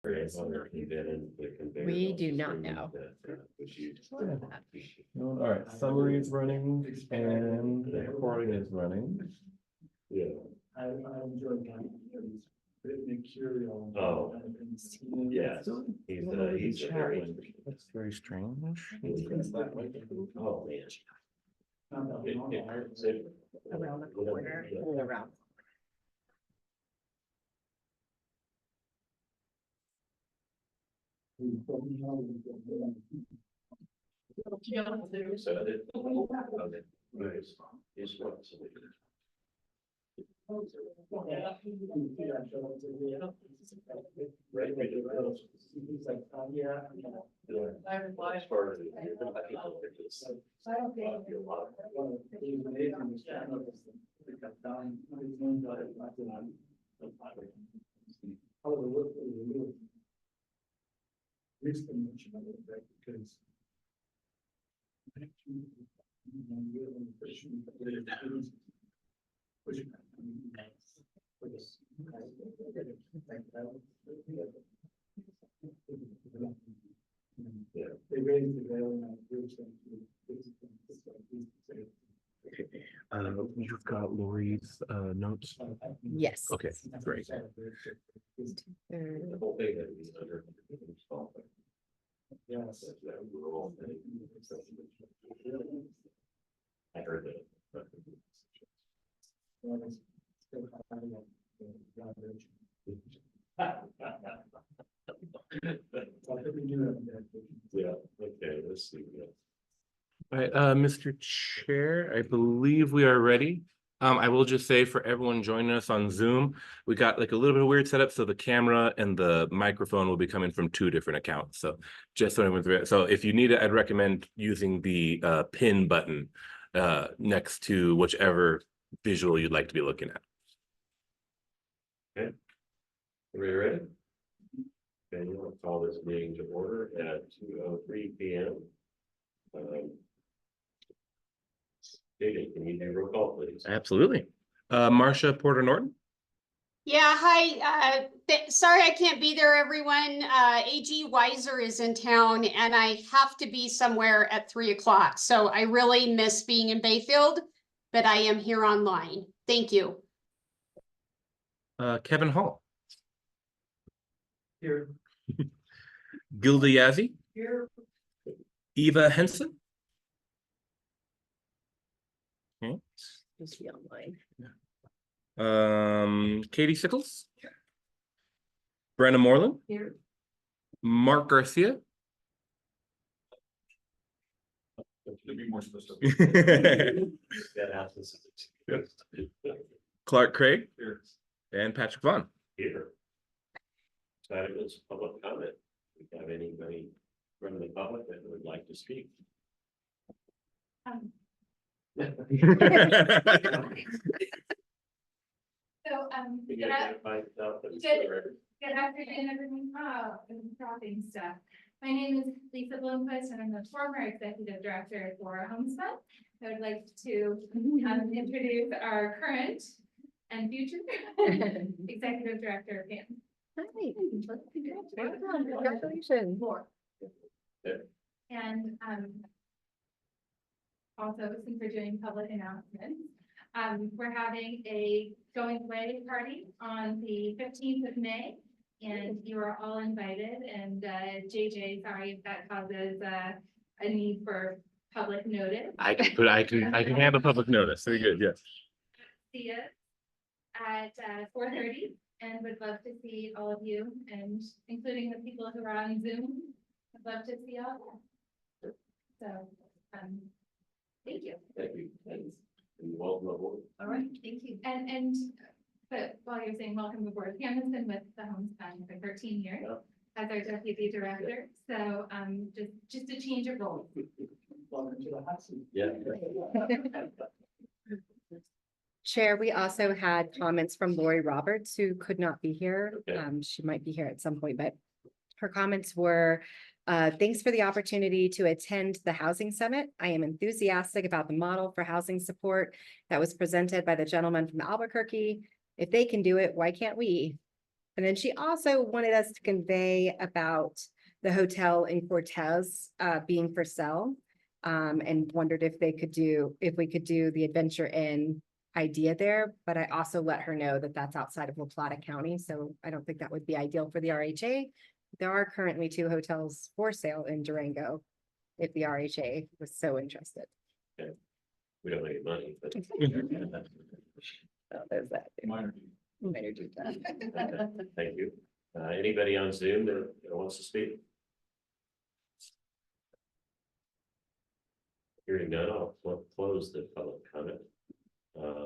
We do not know. All right, summary is running and the recording is running. Yeah. I enjoyed that. Oh. Yes. He's very. That's very strange. Oh, man. Around the corner, all around. You've got Lori's notes. Yes. Okay, great. The whole thing that was under. Yes. I heard that. Yeah, okay, let's see. All right, Mr. Chair, I believe we are ready. I will just say for everyone joining us on Zoom, we got like a little bit of weird setup. So the camera and the microphone will be coming from 2 different accounts. So just so everyone's aware. So if you need it, I'd recommend using the pin button next to whichever visual you'd like to be looking at. Okay. Everybody ready? Okay, we'll call this meeting to order at 2:03 p.m. David, can you do roll call, please? Absolutely. Marcia Porter Norton. Yeah, hi. Sorry I can't be there, everyone. AG Weiser is in town and I have to be somewhere at 3 o'clock. So I really miss being in Bayfield, but I am here online. Thank you. Kevin Hall. Here. Gilda Yazzie. Here. Eva Henson. Okay. Is he online? Katie Sickles. Brenna Moreland. Here. Mark Garcia. To be more specific. Clark Craig. Here. And Patrick Vaughn. Here. That is public comment. Do we have anybody from the public that would like to speak? So, good afternoon, everyone. I'm dropping stuff. My name is Lisa Blomquist, and I'm the former executive director for Homespun. I would like to introduce our current and future executive director, Pam. Hi. Congratulations. And also, since we're doing public announcements, we're having a going away party on the 15th of May, and you are all invited. And JJ, sorry if that causes a need for public notice. I can handle public notice. Very good. Yes. See us at 4:30, and would love to see all of you, and including the people who are on Zoom. I'd love to see all of them. So, thank you. Thank you. Thanks. And welcome aboard. All right, thank you. And but while you're saying welcome aboard, Pam has been with the Homespun for 13 years as our deputy director. So just a change of role. Welcome to the hot seat. Yeah. Chair, we also had comments from Lori Roberts, who could not be here. Okay. She might be here at some point, but her comments were, thanks for the opportunity to attend the Housing Summit. I am enthusiastic about the model for housing support that was presented by the gentleman from Albuquerque. If they can do it, why can't we? And then she also wanted us to convey about the hotel in Cortez being for sale. And wondered if we could do the Adventure Inn idea there, but I also let her know that that's outside of La Plata County, so I don't think that would be ideal for the RHA. There are currently 2 hotels for sale in Durango, if the RHA was so interested. We don't make money, but. So there's that. Minor detail. Thank you. Anybody on Zoom that wants to speak? Hearing none, I'll close the public comment.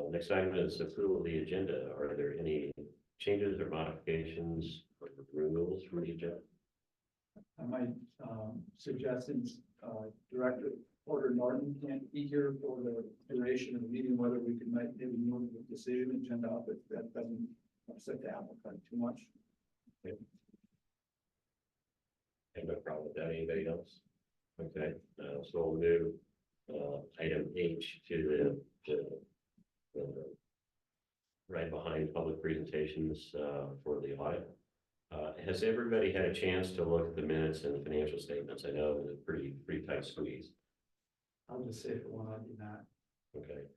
Next item is approval of the agenda. Are there any changes or modifications or removals from the agenda? I might suggest since Director Porter Norton can't be here for the duration of the meeting, whether we could maybe move the decision agenda up if that doesn't upset the applicant too much. I have no problem with that. Anybody else? Okay, so we'll move item H to the right behind public presentations for the audit. Has everybody had a chance to look at the minutes and the financial statements? I know it's a pretty tight squeeze. I'll just say for one, I do not. Okay.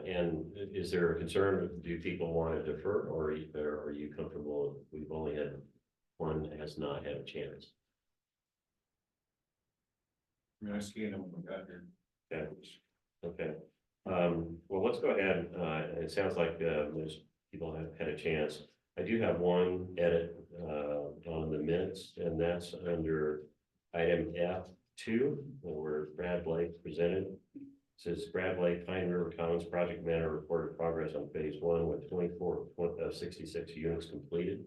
And is there a concern? Do people want to defer, or are you comfortable? We've only had one that has not had a chance. I scanned them when we got here. Okay. Okay. Well, let's go ahead. It sounds like most people have had a chance. I do have one edit on the minutes, and that's under item F2, where Brad Blake presented. It says Brad Blake Pine River Commons project manager reported progress on phase 1 with 24 of 66 units completed.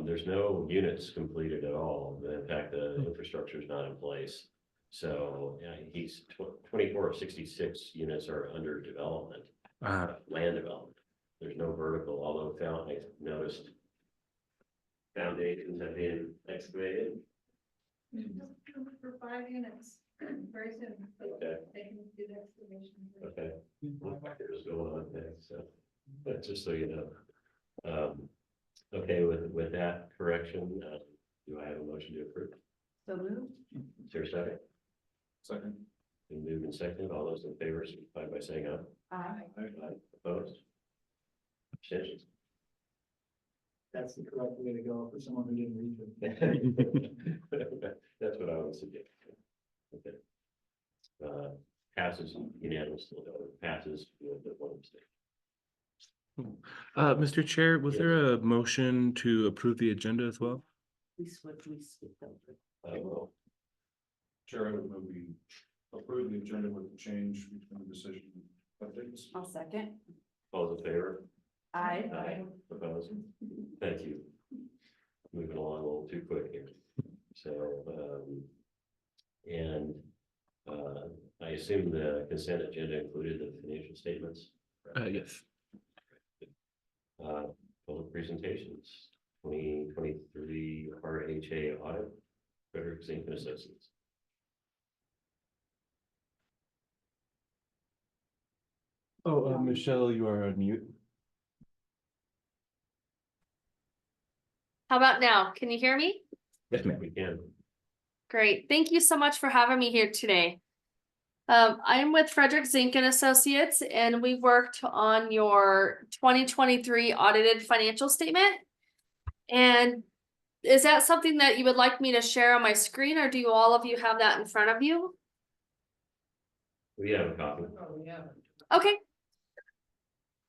There's no units completed at all. In fact, the infrastructure is not in place. So he's 24 of 66 units are under development, land development. There's no vertical, although I noticed foundations have been excavated. For 5 units, very soon. Okay. They can do the excavation. Okay. What's going on there? So, but just so you know. Okay, with that correction, do I have a motion to approve? So moved. Is there a second? Second. Been moved and seconded. All those in favor, signify by saying aye. Aye. Aye. Opposed? Abstentions? That's the correct way to go for someone who didn't read it. That's what I would suggest. Okay. Passes unanimously, passes with the one mistake. Mr. Chair, was Yes. there a motion to approve the agenda as well? We skipped over. Well, Chair, I would move we approve the agenda with the change between decision and updates. I'll second. all those in favor? Aye. Aye. Opposed? Thank you. Moving along a little too quick here. So, I assume the consent agenda included the financial statements? Yes. Public presentations, 2023 RHA Audit, Frederick, Zink and Associates. Oh, Michelle, you are on mute. How about now? Can you hear me? Yes, ma'am. We can. Great. Thank you so much for having me here today. I'm with Frederick, Zink and Associates, and we worked on your 2023 audited financial statement. And is that something that you would like me to share on my screen, or do all of you have that in front of you? We have a copy. Okay.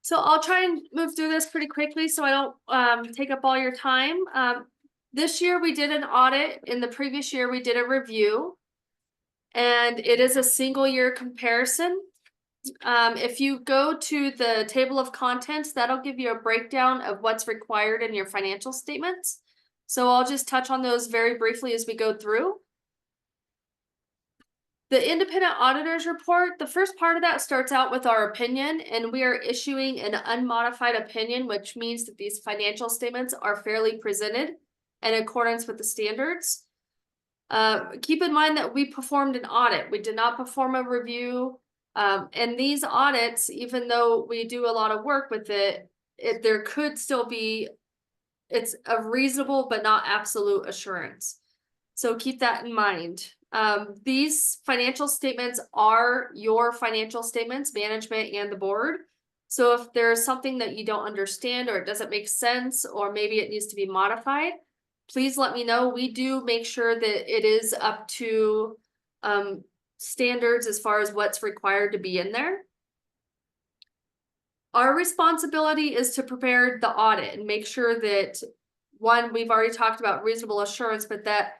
So I'll try and move through this pretty quickly so I don't take up all your time. This year we did an audit. In the previous year, we did a review. And it is a single year comparison. If you go to the table of contents, that'll give you a breakdown of what's required in your financial statements. So I'll just touch on those very briefly as we go through. The independent auditor's report, the first part of that starts out with our opinion, and we are issuing an unmodified opinion, which means that these financial statements are fairly presented in accordance with the standards. Keep in mind that we performed an audit. We did not perform a review. And these audits, even though we do a lot of work with it, there could still be it's a reasonable but not absolute assurance. So keep that in mind. These financial statements are your financial statements, management and the board. So if there's something that you don't understand or it doesn't make sense, or maybe it needs to be modified, please let me know. We do make sure that it is up to standards as far as what's required to be in there. Our responsibility is to prepare the audit and make sure that, one, we've already talked about reasonable assurance, but that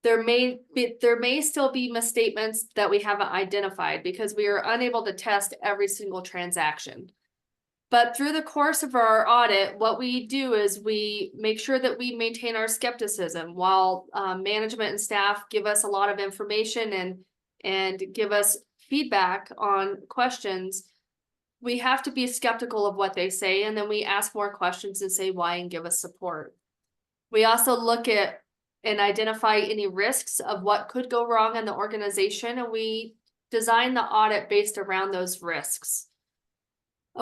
there may still be misstatements that we haven't identified because we are unable to test every single transaction. But through the course of our audit, what we do is we make sure that we maintain our skepticism while management and staff give us a lot of information and give us feedback on questions. We have to be skeptical of what they say, and then we ask more questions and say why and give us support. We also look at and identify any risks of what could go wrong in the organization, and we design the audit based around those risks.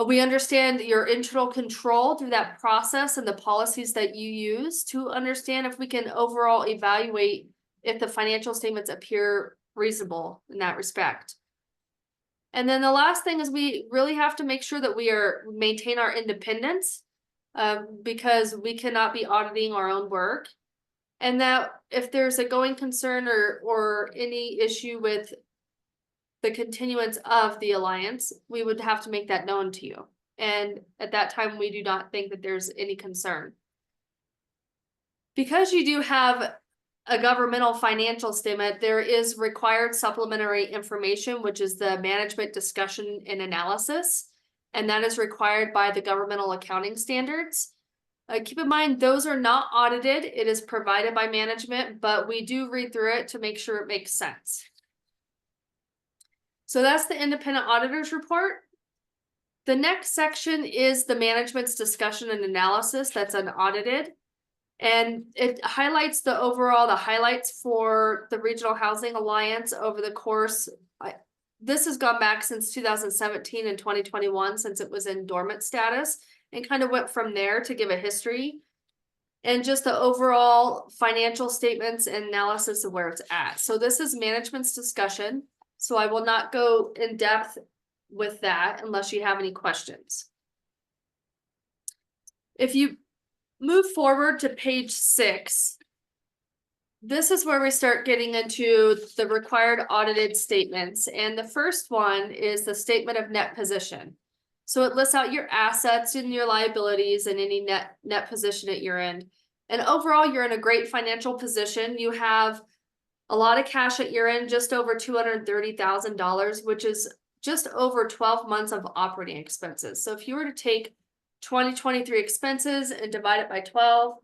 We understand your internal control through that process and the policies that you use to understand if we can overall evaluate if the financial statements appear reasonable in that respect. And then the last thing is we really have to make sure that we maintain our independence, because we cannot be auditing our own work. And that if there's a going concern or any issue with the continuance of the alliance, we would have to make that known to you. And at that time, we do not think that there's any concern. Because you do have a governmental financial statement, there is required supplementary information, which is the management discussion and analysis. And that is required by the governmental accounting standards. Keep in mind, those are not audited. It is provided by management, but we do read through it to make sure it makes sense. So that's the independent auditor's report. The next section is the management's discussion and analysis that's unaudited. And it highlights the highlights for the Regional Housing Alliance over the course. This has gone back since 2017 and 2021, since it was in dormant status, and kind of went from there to give a history and just the overall financial statements and analysis of where it's at. So this is management's discussion. So I will not go in depth with that unless you have any questions. If you move forward to page 6, this is where we start getting into the required audited statements. And the first one is the statement of net position. So it lists out your assets and your liabilities and any net position at your end. And overall, you're in a great financial position. You have a lot of cash at your end, just over $230,000, which is just over 12 months of operating expenses. So if you were to take 2023 expenses and divide it by 12,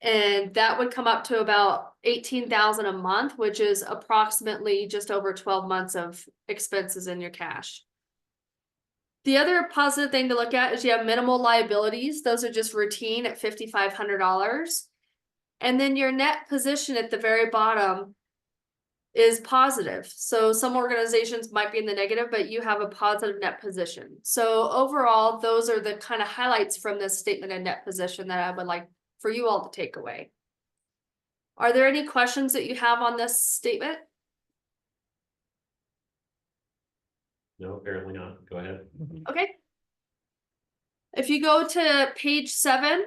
and that would come up to about $18,000 a month, which is approximately just over 12 months of expenses in your cash. The other positive thing to look at is you have minimal liabilities. Those are just routine at $5,500. And then your net position at the very bottom is positive. So some organizations might be in the negative, but you have a positive net position. So overall, those are the kind of highlights from this statement of net position that I would like for you all to take away. Are there any questions that you have on this statement? No, apparently not. Go ahead. Okay. If you go to page 7,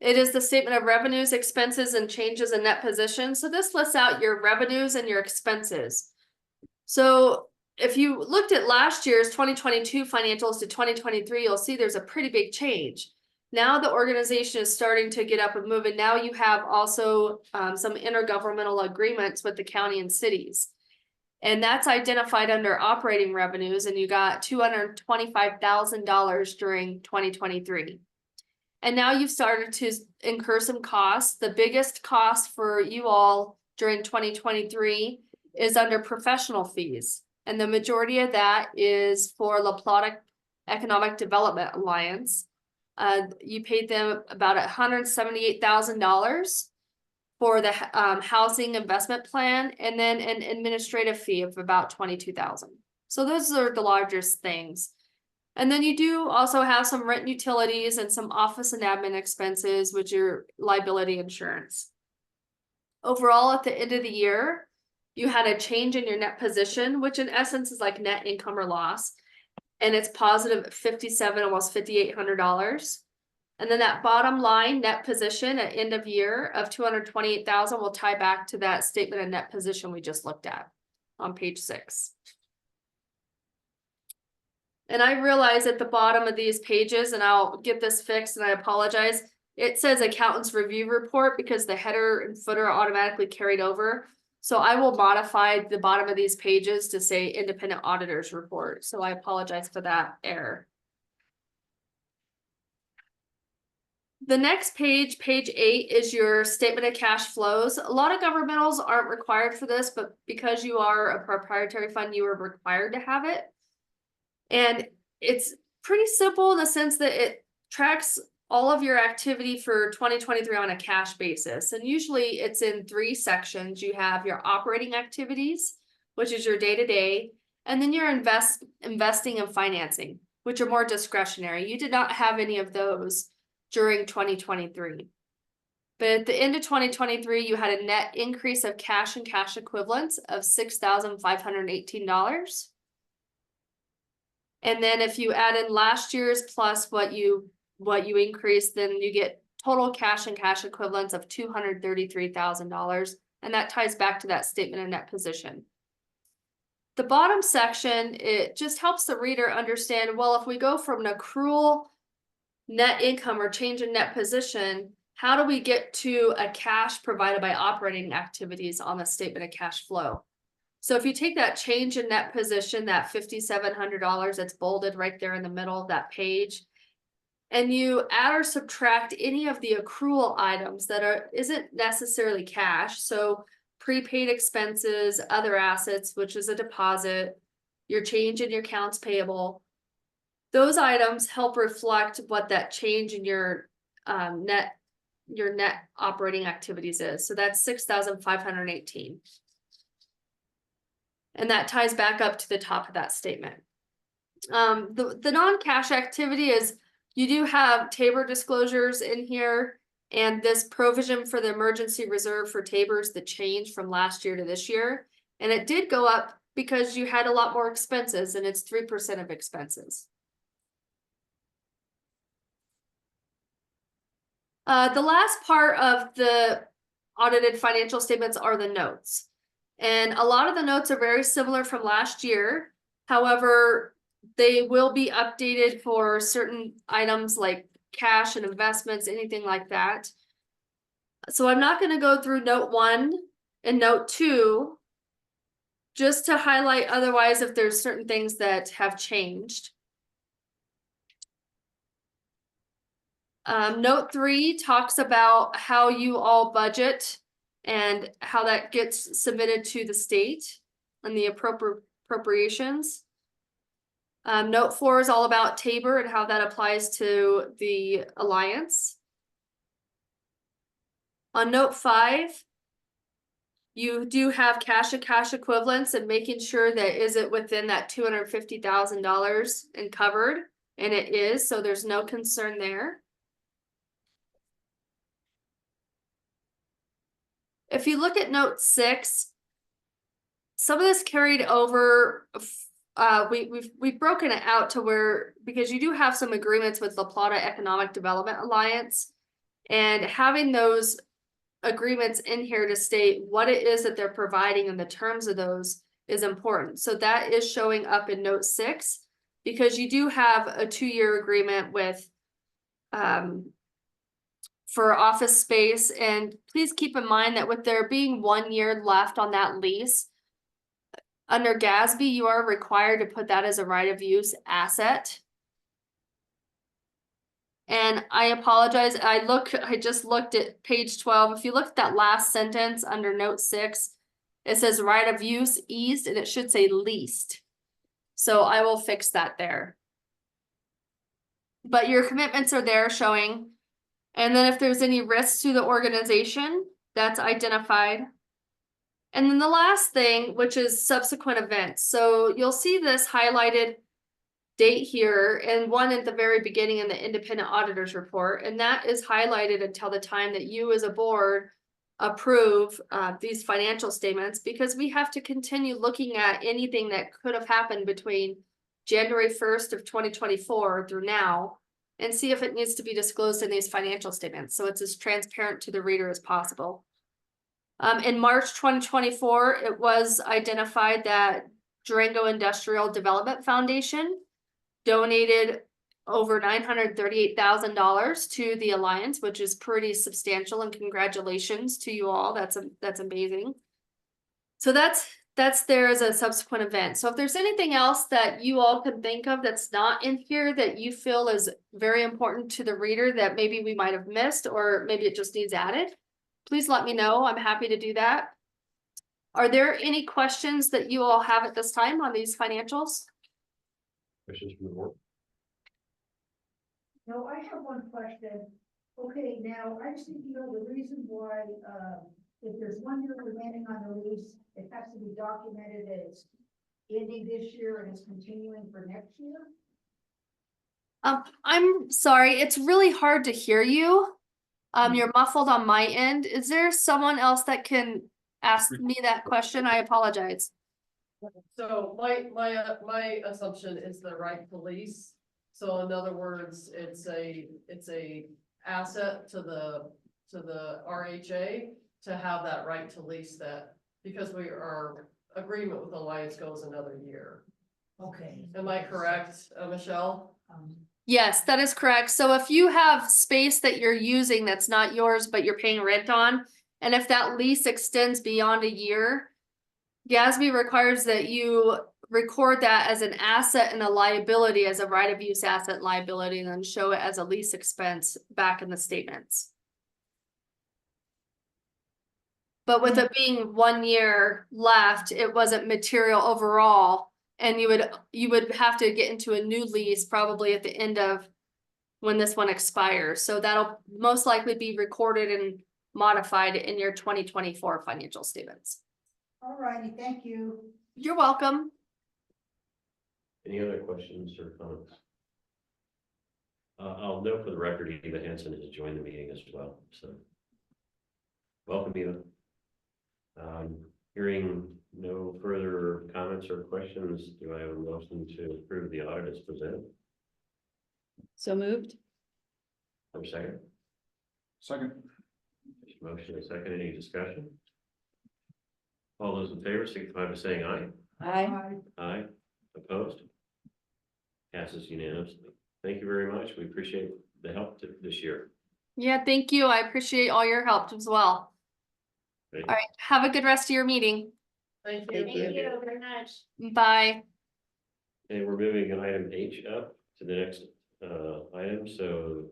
it is the statement of revenues, expenses, and changes in net position. So this lists out your revenues and your expenses. So if you looked at last year's 2022 financials to 2023, you'll see there's a pretty big change. Now the organization is starting to get up and move, and now you have also some intergovernmental agreements with the county and cities. And that's identified under operating revenues, and you got $225,000 during 2023. And now you've started to incur some costs. The biggest cost for you all during 2023 is under professional fees. And the majority of that is for La Plata Economic Development Alliance. You paid them about $178,000 for the housing investment plan, and then an administrative fee of about $22,000. So those are the largest things. And then you do also have some rent and utilities and some office and admin expenses, which are liability insurance. Overall, at the end of the year, you had a change in your net position, which in essence is like net income or loss. And it's positive 57, almost $5,800. And then that bottom line net position at end of year of 228,000 will tie back to that statement of net position we just looked at on page 6. And I realize at the bottom of these pages, and I'll get this fixed and I apologize, it says accountant's review report because the header and footer are automatically carried over. So I will modify the bottom of these pages to say independent auditor's report. So I apologize for that error. The next page, page 8, is your statement of cash flows. A lot of governmentals aren't required for this, but because you are a proprietary fund, you are required to have it. And it's pretty simple in the sense that it tracks all of your activity for 2023 on a cash basis. And usually it's in 3 sections. You have your operating activities, which is your day-to-day, and then your investing and financing, which are more discretionary. You did not have any of those during 2023. But at the end of 2023, you had a net increase of cash and cash equivalents of $6,518. And then if you add in last year's plus what you increased, then you get total cash and cash equivalents of $233,000. And that ties back to that statement of net position. The bottom section, it just helps the reader understand, well, if we go from an accrual net income or change in net position, how do we get to a cash provided by operating activities on the statement of cash flow? So if you take that change in net position, that $5,700 that's bolded right there in the middle of that page, and you add or subtract any of the accrual items that isn't necessarily cash, so prepaid expenses, other assets, which is a deposit, your change in your accounts payable, those items help reflect what that change in your net operating activities is. So that's 6,518. And that ties back up to the top of that statement. The non-cash activity is you do have Tabor disclosures in here, and this provision for the emergency reserve for Tabor is the change from last year to this year. And it did go up because you had a lot more expenses, and it's 3% of expenses. The last part of the audited financial statements are the notes. And a lot of the notes are very similar from last year. However, they will be updated for certain items like cash and investments, anything like that. So I'm not going to go through note 1 and note 2, just to highlight otherwise if there's certain things that have changed. Note 3 talks about how you all budget and how that gets submitted to the state and the appropriations. Note 4 is all about Tabor and how that applies to the alliance. On note 5, you do have cash and cash equivalents and making sure that is it within that $250,000 and covered, and it is, so there's no concern there. If you look at note 6, some of this carried over. We've broken it out to where, because you do have some agreements with La Plata Economic Development Alliance, and having those agreements in here to state what it is that they're providing and the terms of those is important. So that is showing up in note 6, because you do have a 2-year agreement with for office space. And please keep in mind that with there being 1 year left on that lease, under GASB, you are required to put that as a right of use asset. And I apologize, I just looked at page 12. If you look at that last sentence under note 6, it says right of use eased, and it should say leased. So I will fix that there. But your commitments are there showing. And then if there's any risks to the organization, that's identified. And then the last thing, which is subsequent events. So you'll see this highlighted date here and one at the very beginning in the independent auditors report, and that is highlighted until the time that you as a board approve these financial statements, because we have to continue looking at anything that could have happened between January 1st of 2024 through now and see if it needs to be disclosed in these financial statements. So it's as transparent to the reader as possible. In March 2024, it was identified that Durango Industrial Development Foundation donated over $938,000 to the Alliance, which is pretty substantial, and congratulations to you all. That's amazing. So that's there as a subsequent event. So if there's anything else that you all can think of that's not in here that you feel is very important to the reader that maybe we might have missed, or maybe it just needs added, please let me know. I'm happy to do that. Are there any questions that you all have at this time on these financials? Questions from the board? No, I have one question. Okay, now, I just need to know the reason why, if there's 1 year remaining on the lease, it has to be documented that it's ending this year and it's continuing for next year? I'm sorry, it's really hard to hear you. You're muffled on my end. Is there someone else that can ask me that question? I apologize. So my assumption is the right to lease. So in other words, it's a asset to the RHA to have that right to lease that, because our agreement with Alliance goes another year. Okay. Am I correct, Michelle? Yes, that is correct. So if you have space that you're using that's not yours, but you're paying rent on, and if that lease extends beyond a year, GASB requires that you record that as an asset and a liability, as a right of use asset liability, and then show it as a lease expense back in the statements. But with it being 1 year left, it wasn't material overall. And you would have to get into a new lease probably at the end of when this one expires. So that'll most likely be recorded and modified in your 2024 financial statements. All righty, thank you. You're welcome. Any other questions or comments? I'll note for the record, Eva Hansen has joined the meeting as well, so. Welcome, Eva. Hearing no further comments or questions, do I have a motion to approve the audit as presented? So moved. Have a second? Second. Motion and second, any discussion? All those in favor signify by saying aye. Aye. Aye. Opposed? Passes unanimously. Thank you very much. We appreciate the help this year. Yeah, thank you. I appreciate all your help as well. Thank All right, have a good rest of your meeting. Thank you. Thank you. very much. Bye. And we're moving item H up to the next item. So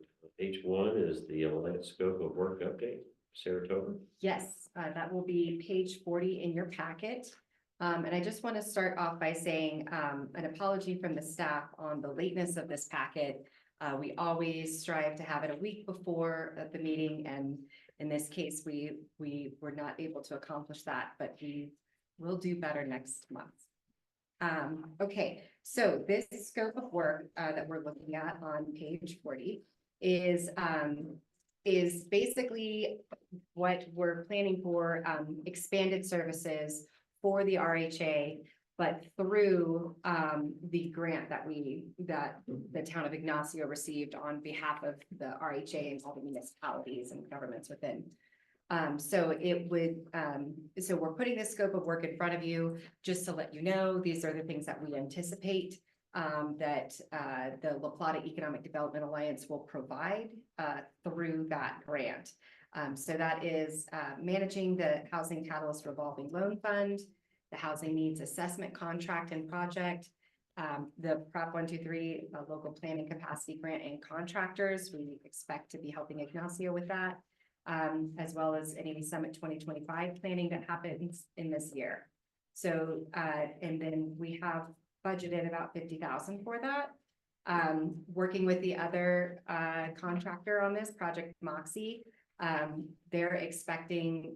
H1 is the Alliance scope of work update. Sarah Tober. Yes, that will be page 40 in your packet. And I just want to start off by saying an apology from the staff on the lateness of this packet. We always strive to have it a week before the meeting, and in this case, we were not able to accomplish that, but we will do better next month. Okay, so this scope of work that we're looking at on page 40 is basically what we're planning for, expanded services for the RHA, but through the grant that the town of Ignacio received on behalf of the RHA and all the municipalities and governments within. So we're putting this scope of work in front of you just to let you know these are the things that we anticipate that the La Plata Economic Development Alliance will provide through that grant. So that is managing the Housing Catalyst Revolving Loan Fund, the Housing Needs Assessment Contract and Project, the Prop 123 Local Planning Capacity Grant and Contractors. We expect to be helping Ignacio with that, as well as any Summit 2025 planning that happens in this year. So, and then we have budgeted about 50,000 for that. Working with the other contractor on this project, Moxie, they're expecting,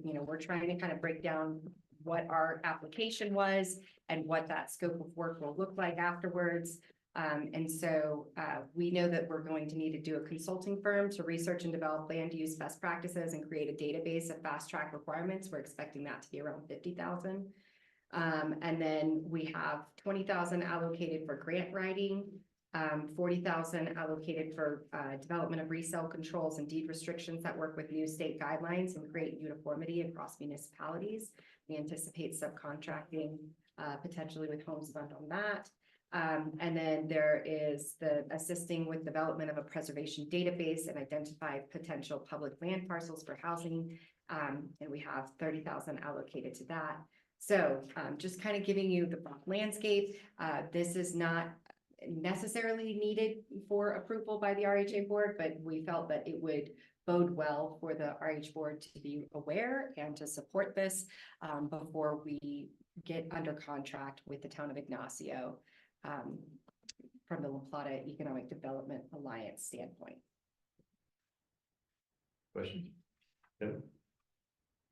we're trying to kind of break down what our application was and what that scope of work will look like afterwards. And so we know that we're going to need to do a consulting firm to research and develop land use best practices and create a database of fast track requirements. We're expecting that to be around 50,000. And then we have 20,000 allocated for grant writing, 40,000 allocated for development of resale controls and deed restrictions that work with new state guidelines and create uniformity across municipalities. We anticipate subcontracting potentially with Homes Fund on that. And then there is the assisting with development of a preservation database and identify potential public land parcels for housing. And we have 30,000 allocated to that. So just kind of giving you the broad landscape. This is not necessarily needed for approval by the RHA board, but we felt that it would bode well for the RH board to be aware and to support this before we get under contract with the town of Ignacio from the La Plata Economic Development Alliance standpoint. Questions? Kevin?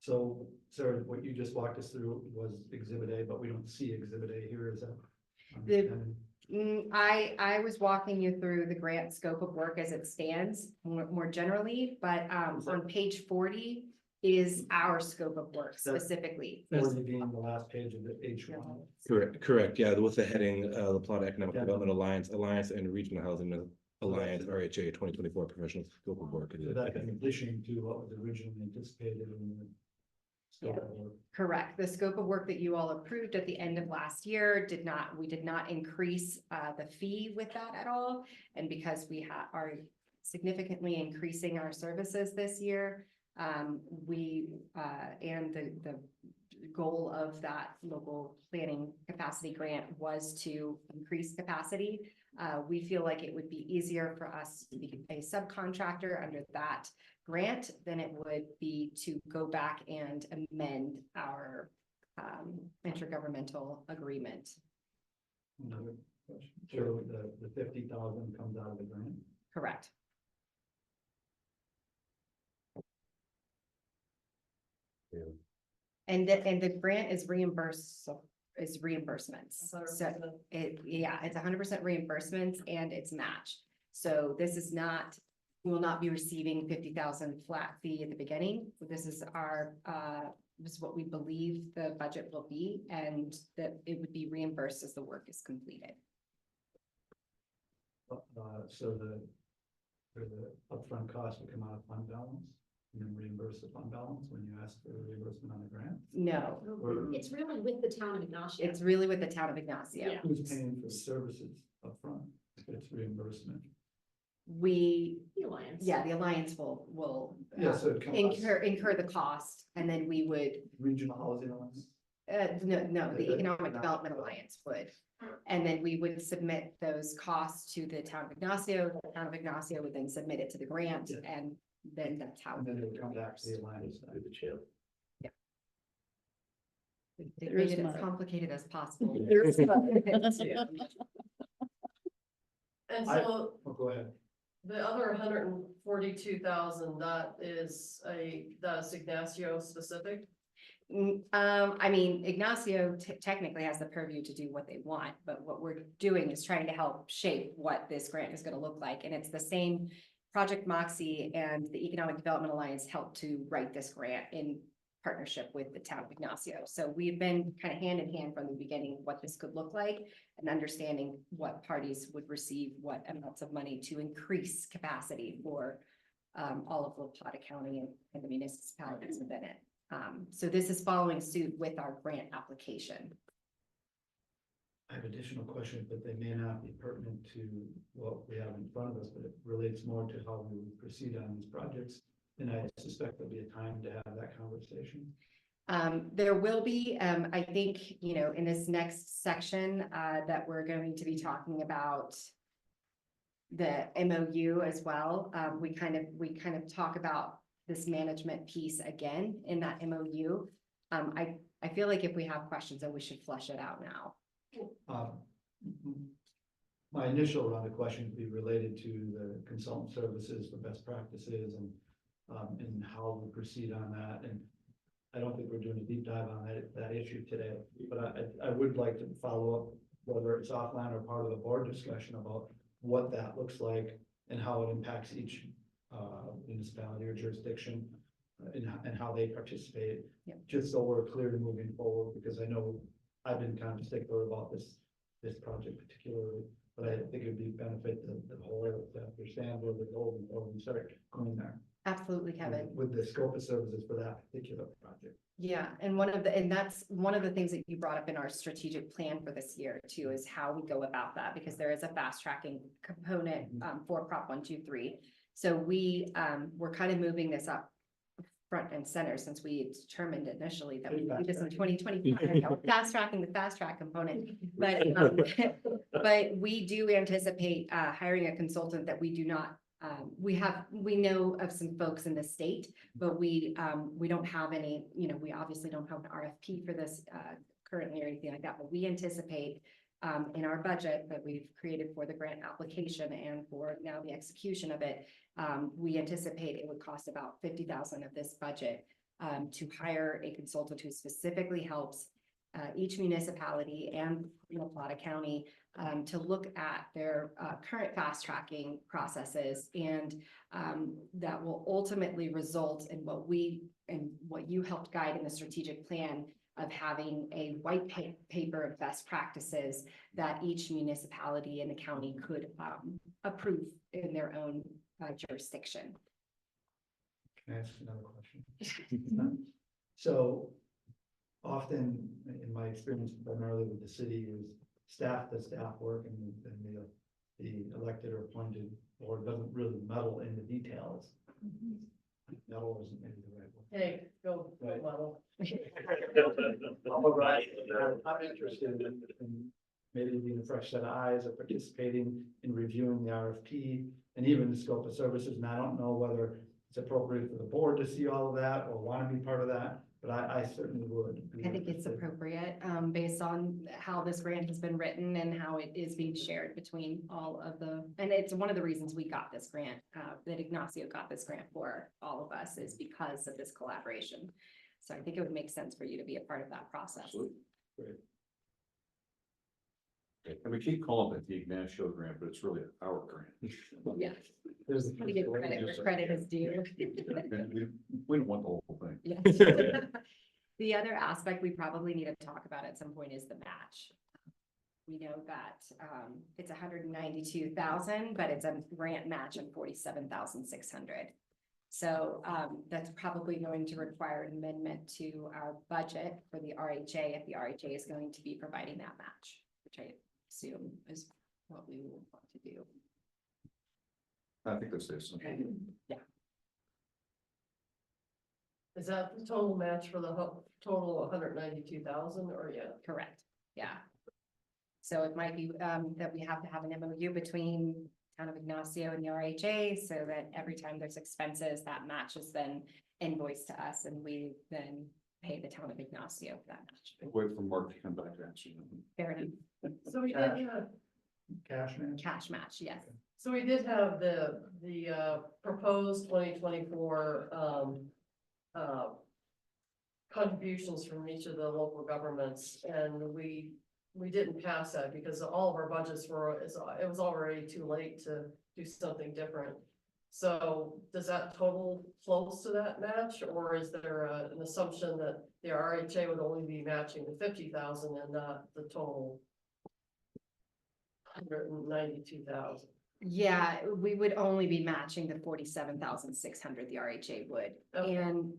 So, Sarah, what you just walked us through was Exhibit A, but we don't see Exhibit A here, is that? I was walking you through the grant scope of work as it stands more generally, but on page 40 is our scope of work specifically. 40 being the last page of the H1. Correct, yeah, with the heading, La Plata Economic Development Alliance and Regional Housing Alliance, RHA 2024 Professional Scope of Work. So that in addition to what was originally anticipated in the scope of work. Correct. The scope of work that you all approved at the end of last year we did not increase the fee with that at all. And because we are significantly increasing our services this year, and the goal of that local planning capacity grant was to increase capacity. We feel like it would be easier for us to be a subcontractor under that grant than it would be to go back and amend our intergovernmental agreement. Another question. So the 50,000 comes out of the grant? Correct. Yeah. And the grant is reimbursed, reimbursements. So it's 100% reimbursements and it's matched. So this is not, we will not be receiving 50,000 flat fee at the beginning. This is this is what we believe the budget will be, and that it would be reimbursed as the work is completed. So the upfront cost would come out of fund balance and then reimburse the fund balance when you ask for reimbursement on the grant? No, It's really with the town of Ignacio. it's really with the town of Ignacio. Yeah. Who's paying for the services upfront? It's reimbursement. The Alliance. Alliance will Yeah, so it comes incur the cost, and then we would, regional housing alliance. no, the Economic Development Alliance would. And then we would submit those costs to the town of Ignacio. The town of Ignacio would then submit it to the grant, Yeah. and then that's how. And then it would come back to the alliance. Do the channel. They There made is it as money. complicated as possible. And I- so Oh, go ahead. the other 142,000, that's Ignacio specific? I mean, Ignacio technically has the purview to do what they want, but what we're doing is trying to help shape what this grant is gonna look like, and it's the same. Project Moxie and the Economic Development Alliance helped to write this grant in partnership with the town of Ignacio. So we've been kind of hand in hand from the beginning, what this could look like and understanding what parties would receive what amounts of money to increase capacity for all of La Plata County and the municipalities within it. So this is following suit with our grant application. I have additional questions, but they may not be pertinent to what we have in front of us, but it relates more to how we would proceed on these projects. And I suspect there'll be a time to have that conversation. There will be, I think, in this next section, that we're going to be talking about the MOU as well. We kind of talk about this management piece again in that MOU. I feel like if we have questions, then we should flesh it out now. My initial round of questions would be related to the consultant services, the best practices, and how we proceed on that. And I don't think we're doing a deep dive on that issue today, but I would like to follow up whether it's offline or part of the board discussion about what that looks like and how it impacts each municipality or jurisdiction and how they participate. Yep. Just so we're clear to moving forward, because I know I've been kind of a stickler about this project particularly, but I think it'd be benefit the whole to understand where we're going before we start going there. Absolutely, Kevin. With the scope of services for that particular project. Yeah, and that's one of the things that you brought up in our strategic plan for this year too, is how we go about that, because there is a fast tracking component for Prop 123. So we're kind of moving this up front and center, since we determined initially that we would do this in 2025. Fast tracking the fast track component, but but we do anticipate hiring a consultant that we do not. We know of some folks in the state, but we don't have any, we obviously don't have an RFP for this currently or anything like that, but we anticipate in our budget that we've created for the grant application and for now the execution of it, we anticipate it would cost about $50,000 of this budget to hire a consultant who specifically helps each municipality and La Plata County to look at their current fast tracking processes, and that will ultimately result in what you helped guide in the strategic plan of having a white paper of best practices that each municipality in the county could approve in their own jurisdiction. Can I ask another question? So often in my experience primarily with the city is staff does staff work and the elected or appointed board doesn't really meddle in the details. Meddle isn't maybe the right word. Hey, go level. I'm interested in maybe being a fresh set of eyes or participating in reviewing the RFP and even the scope of services. And I don't know whether it's appropriate for the board to see all of that or want to be part of that, but I certainly would. I think it's appropriate based on how this grant has been written and how it is being shared between all of and it's one of the reasons we got this grant, that Ignacio got this grant for all of us, is because of this collaboration. So I think it would make sense for you to be a part of that process. Absolutely. Great. And we keep calling it the Ignacio grant, but it's really our grant. Yeah. There's How to give credit where credit is due. We don't want the whole thing. Yeah. The other aspect we probably need to talk about at some point is the match. We know that it's 192,000, but it's a grant match of 47,600. So that's probably going to require an amendment to our budget for the RHA if the RHA is going to be providing that match, which I assume is what we will want to do. I think that's it. Yeah. Is that the total match for the total 192,000 or yeah? Correct. Yeah. So it might be that we have to have an MOU between Town of Ignacio and the RHA so that every time there's expenses, that match is then invoiced to us and we then pay the Town of Ignacio for that match. Wait for Mark to come back to answer. Fair enough. So we did have, cash man. Cash match, yes. so we did have the proposed 2024 contributions from each of the local governments, and we didn't pass that because all of our budgets it was already too late to do something different. So does that total close to that match, or is there an assumption that the RHA would only be matching the 50,000 and not the total 192,000? Yeah, we would only be matching the 47,600 the RHA would. Okay. And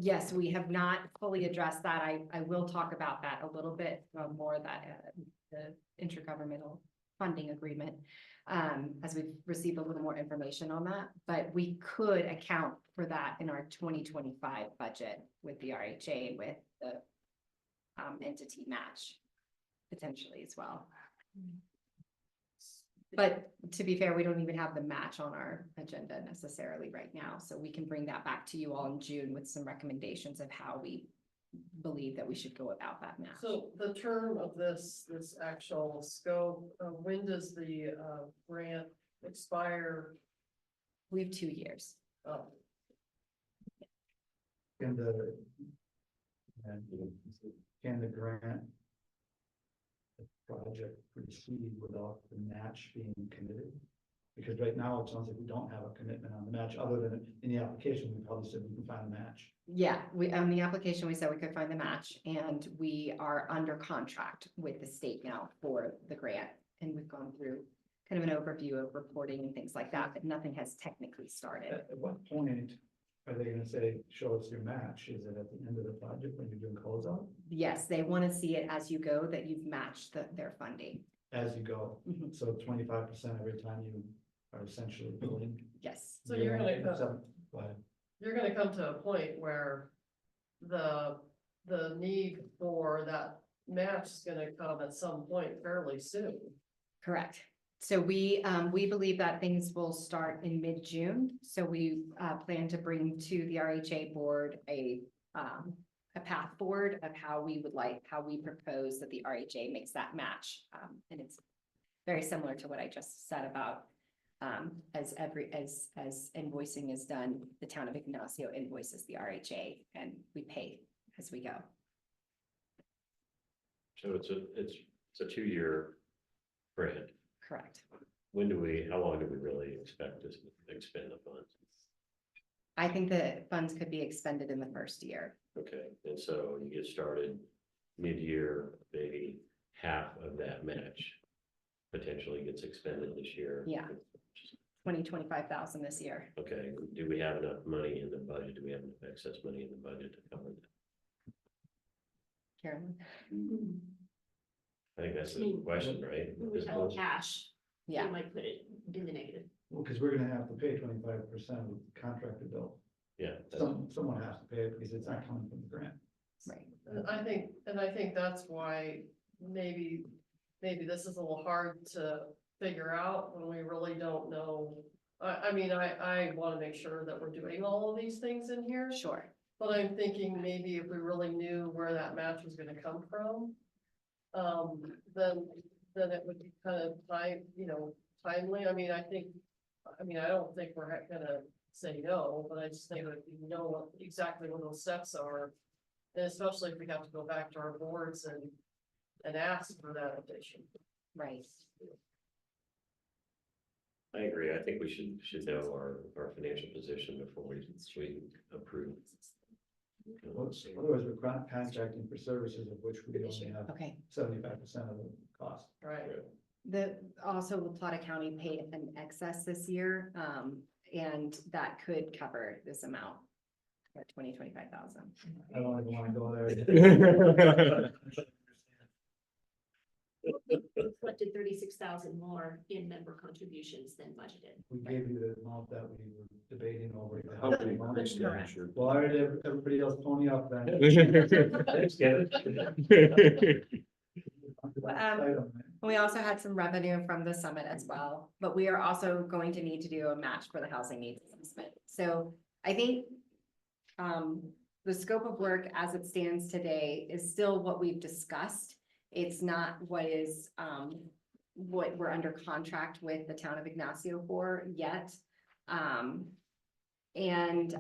yes, we have not fully addressed that. I will talk about that a little bit more, that the intergovernmental funding agreement, as we've received a little more information on that, but we could account for that in our 2025 budget with the RHA and with the entity match potentially as well. But to be fair, we don't even have the match on our agenda necessarily right now, so we can bring that back to you all in June with some recommendations of how we believe that we should go about that match. So the term of this actual scope, when does the grant expire? We have 2 years. Can the grant the project proceed without the match being committed? Because right now, it sounds like we don't have a commitment on the match, other than in the application, we probably said we can find a match. Yeah, we, on the application, we said we could find the match, and we are under contract with the state now for the grant. And we've gone through kind of an overview of reporting and things like that, but nothing has technically started. At what point are they gonna say, show us your match? Is it at the end of the project when you're doing closeout? Yes, they want to see it as you go, that you've matched their funding. As you go, Mhm. so 25% every time you are essentially billing. Yes, So you're gonna Go come, ahead. you're gonna come to a point where the need for that match is gonna come at some point fairly soon. correct. So we believe that things will start in mid-June. So we plan to bring to the RHA board a path forward of how we propose that the RHA makes that match. And it's very similar to what I just said about as invoicing is done, the town of Ignacio invoices the RHA and we pay as we go. So it's a 2-year grant. Correct. How long do we really expect to expend the funds? I think the funds could be expended in the first year. Okay, and so you get started mid-year, maybe half of that match potentially gets expended this year. Yeah. 25,000 this year. Okay, do we have enough money in the budget? Do we have enough excess money in the budget to cover that? Carolyn? I think that's the question, right? Is most- cash, Yeah. might put it in the negative. Well, because we're gonna have to pay 25% of the contracted bill. Yeah, that's- Someone has to pay it because it's not coming from the grant. Right. And I think that's why maybe this is a little hard to figure out when we really don't know. I mean, I want to make sure that we're doing all of these things in here, Sure. but I'm thinking maybe if we really knew where that match was gonna come from, then it would be kind of timely. I mean, I don't think we're gonna say no, but I just think that we know what exactly what those steps are. And especially if we have to go back to our boards and ask for that addition. Right. I agree. I think we should know our financial position before we approve. Otherwise, we're contracting for services of which we only have Okay. 75% of the cost. Right. Also, La Plata County paid an excess this year, and that could cover this amount. 25,000. I don't even want to go there. Collected 36,000 more in member contributions than budgeted. We gave you the amount that we were debating over. How can we manage that issue? Well, I already have everybody else pony up then. Thanks, Kevin. We also had some revenue from the summit as well, but we are also going to need to do a match for the housing needs assessment. So I think the scope of work as it stands today is still what we've discussed. It's not what we're under contract with the town of Ignacio for yet. And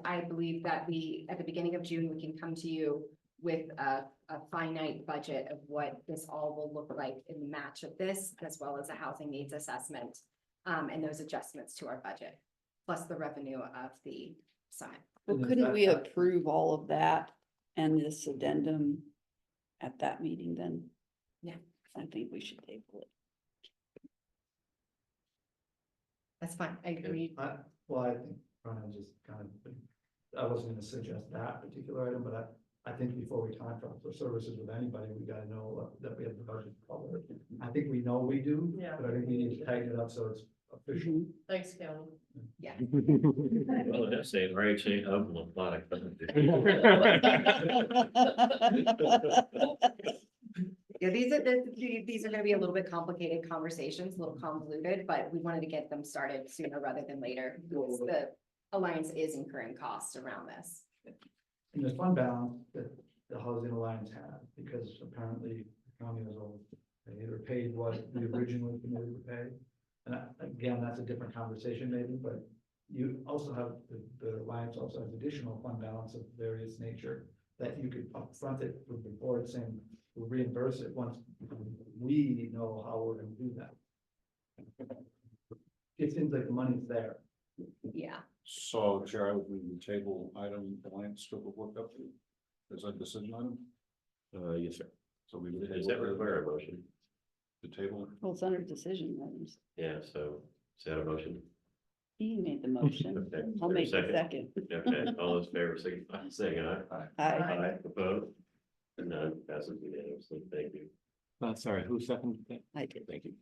I believe that at the beginning of June, we can come to you with a finite budget of what this all will look like in the match of this, as well as a housing needs assessment, and those adjustments to our budget, plus the revenue of the summit. Well, couldn't we approve all of that and this addendum at that meeting then? Yeah. I think we should table it. That's fine. I agree. Well, I think Brian just kind of, I wasn't gonna suggest that particular item, but I think before we contract for services with anybody, we gotta know that we have the budget covered. I think we know we do, Yeah. but I think we need to tighten it up so it's official. Thanks, Kelly. Yeah. Well, that's saying RHA of La Plata. Yeah, these are gonna be a little bit complicated conversations, a little convoluted, but we wanted to get them started sooner rather than later. Because the Alliance is incurring costs around this. And there's fund balance that the Housing Alliance had, because apparently the county was over, they either paid what we originally committed to pay. And again, that's a different conversation maybe, but you also have, the Alliance also has additional fund balance of various nature that you could upfront it with the board saying, we'll reimburse it once we know how we're gonna do that. It seems like the money's there. Yeah. So, Chair, I would move the table item, Alliance scope of work update. Is that a decision item? Yes, sir. So we would. Does that require a motion? The table. Well, it's under decision items. Yeah, so is that a motion? He made the motion. Okay. I'll make the second. Okay, all those in favor, signify by saying aye. Aye. Opposed? None, passes unanimously, thank you. Sorry, who seconded that? I did. Thank you.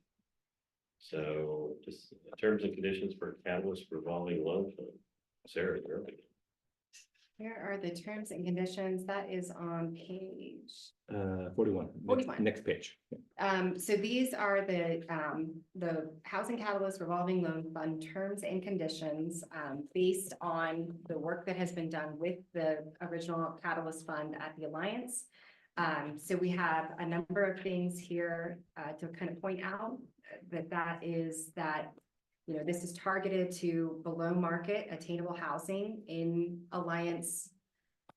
So just terms and conditions for Catalyst revolving loan fund. Sarah, you're up again. Here are the terms and conditions. That is on page. 41. 41. Next page. So these are the Housing Catalyst Revolving Loan Fund terms and conditions, based on the work that has been done with the original Catalyst Fund at the Alliance. So we have a number of things here, to kind of point out that you know, this is targeted to below market attainable housing in Alliance.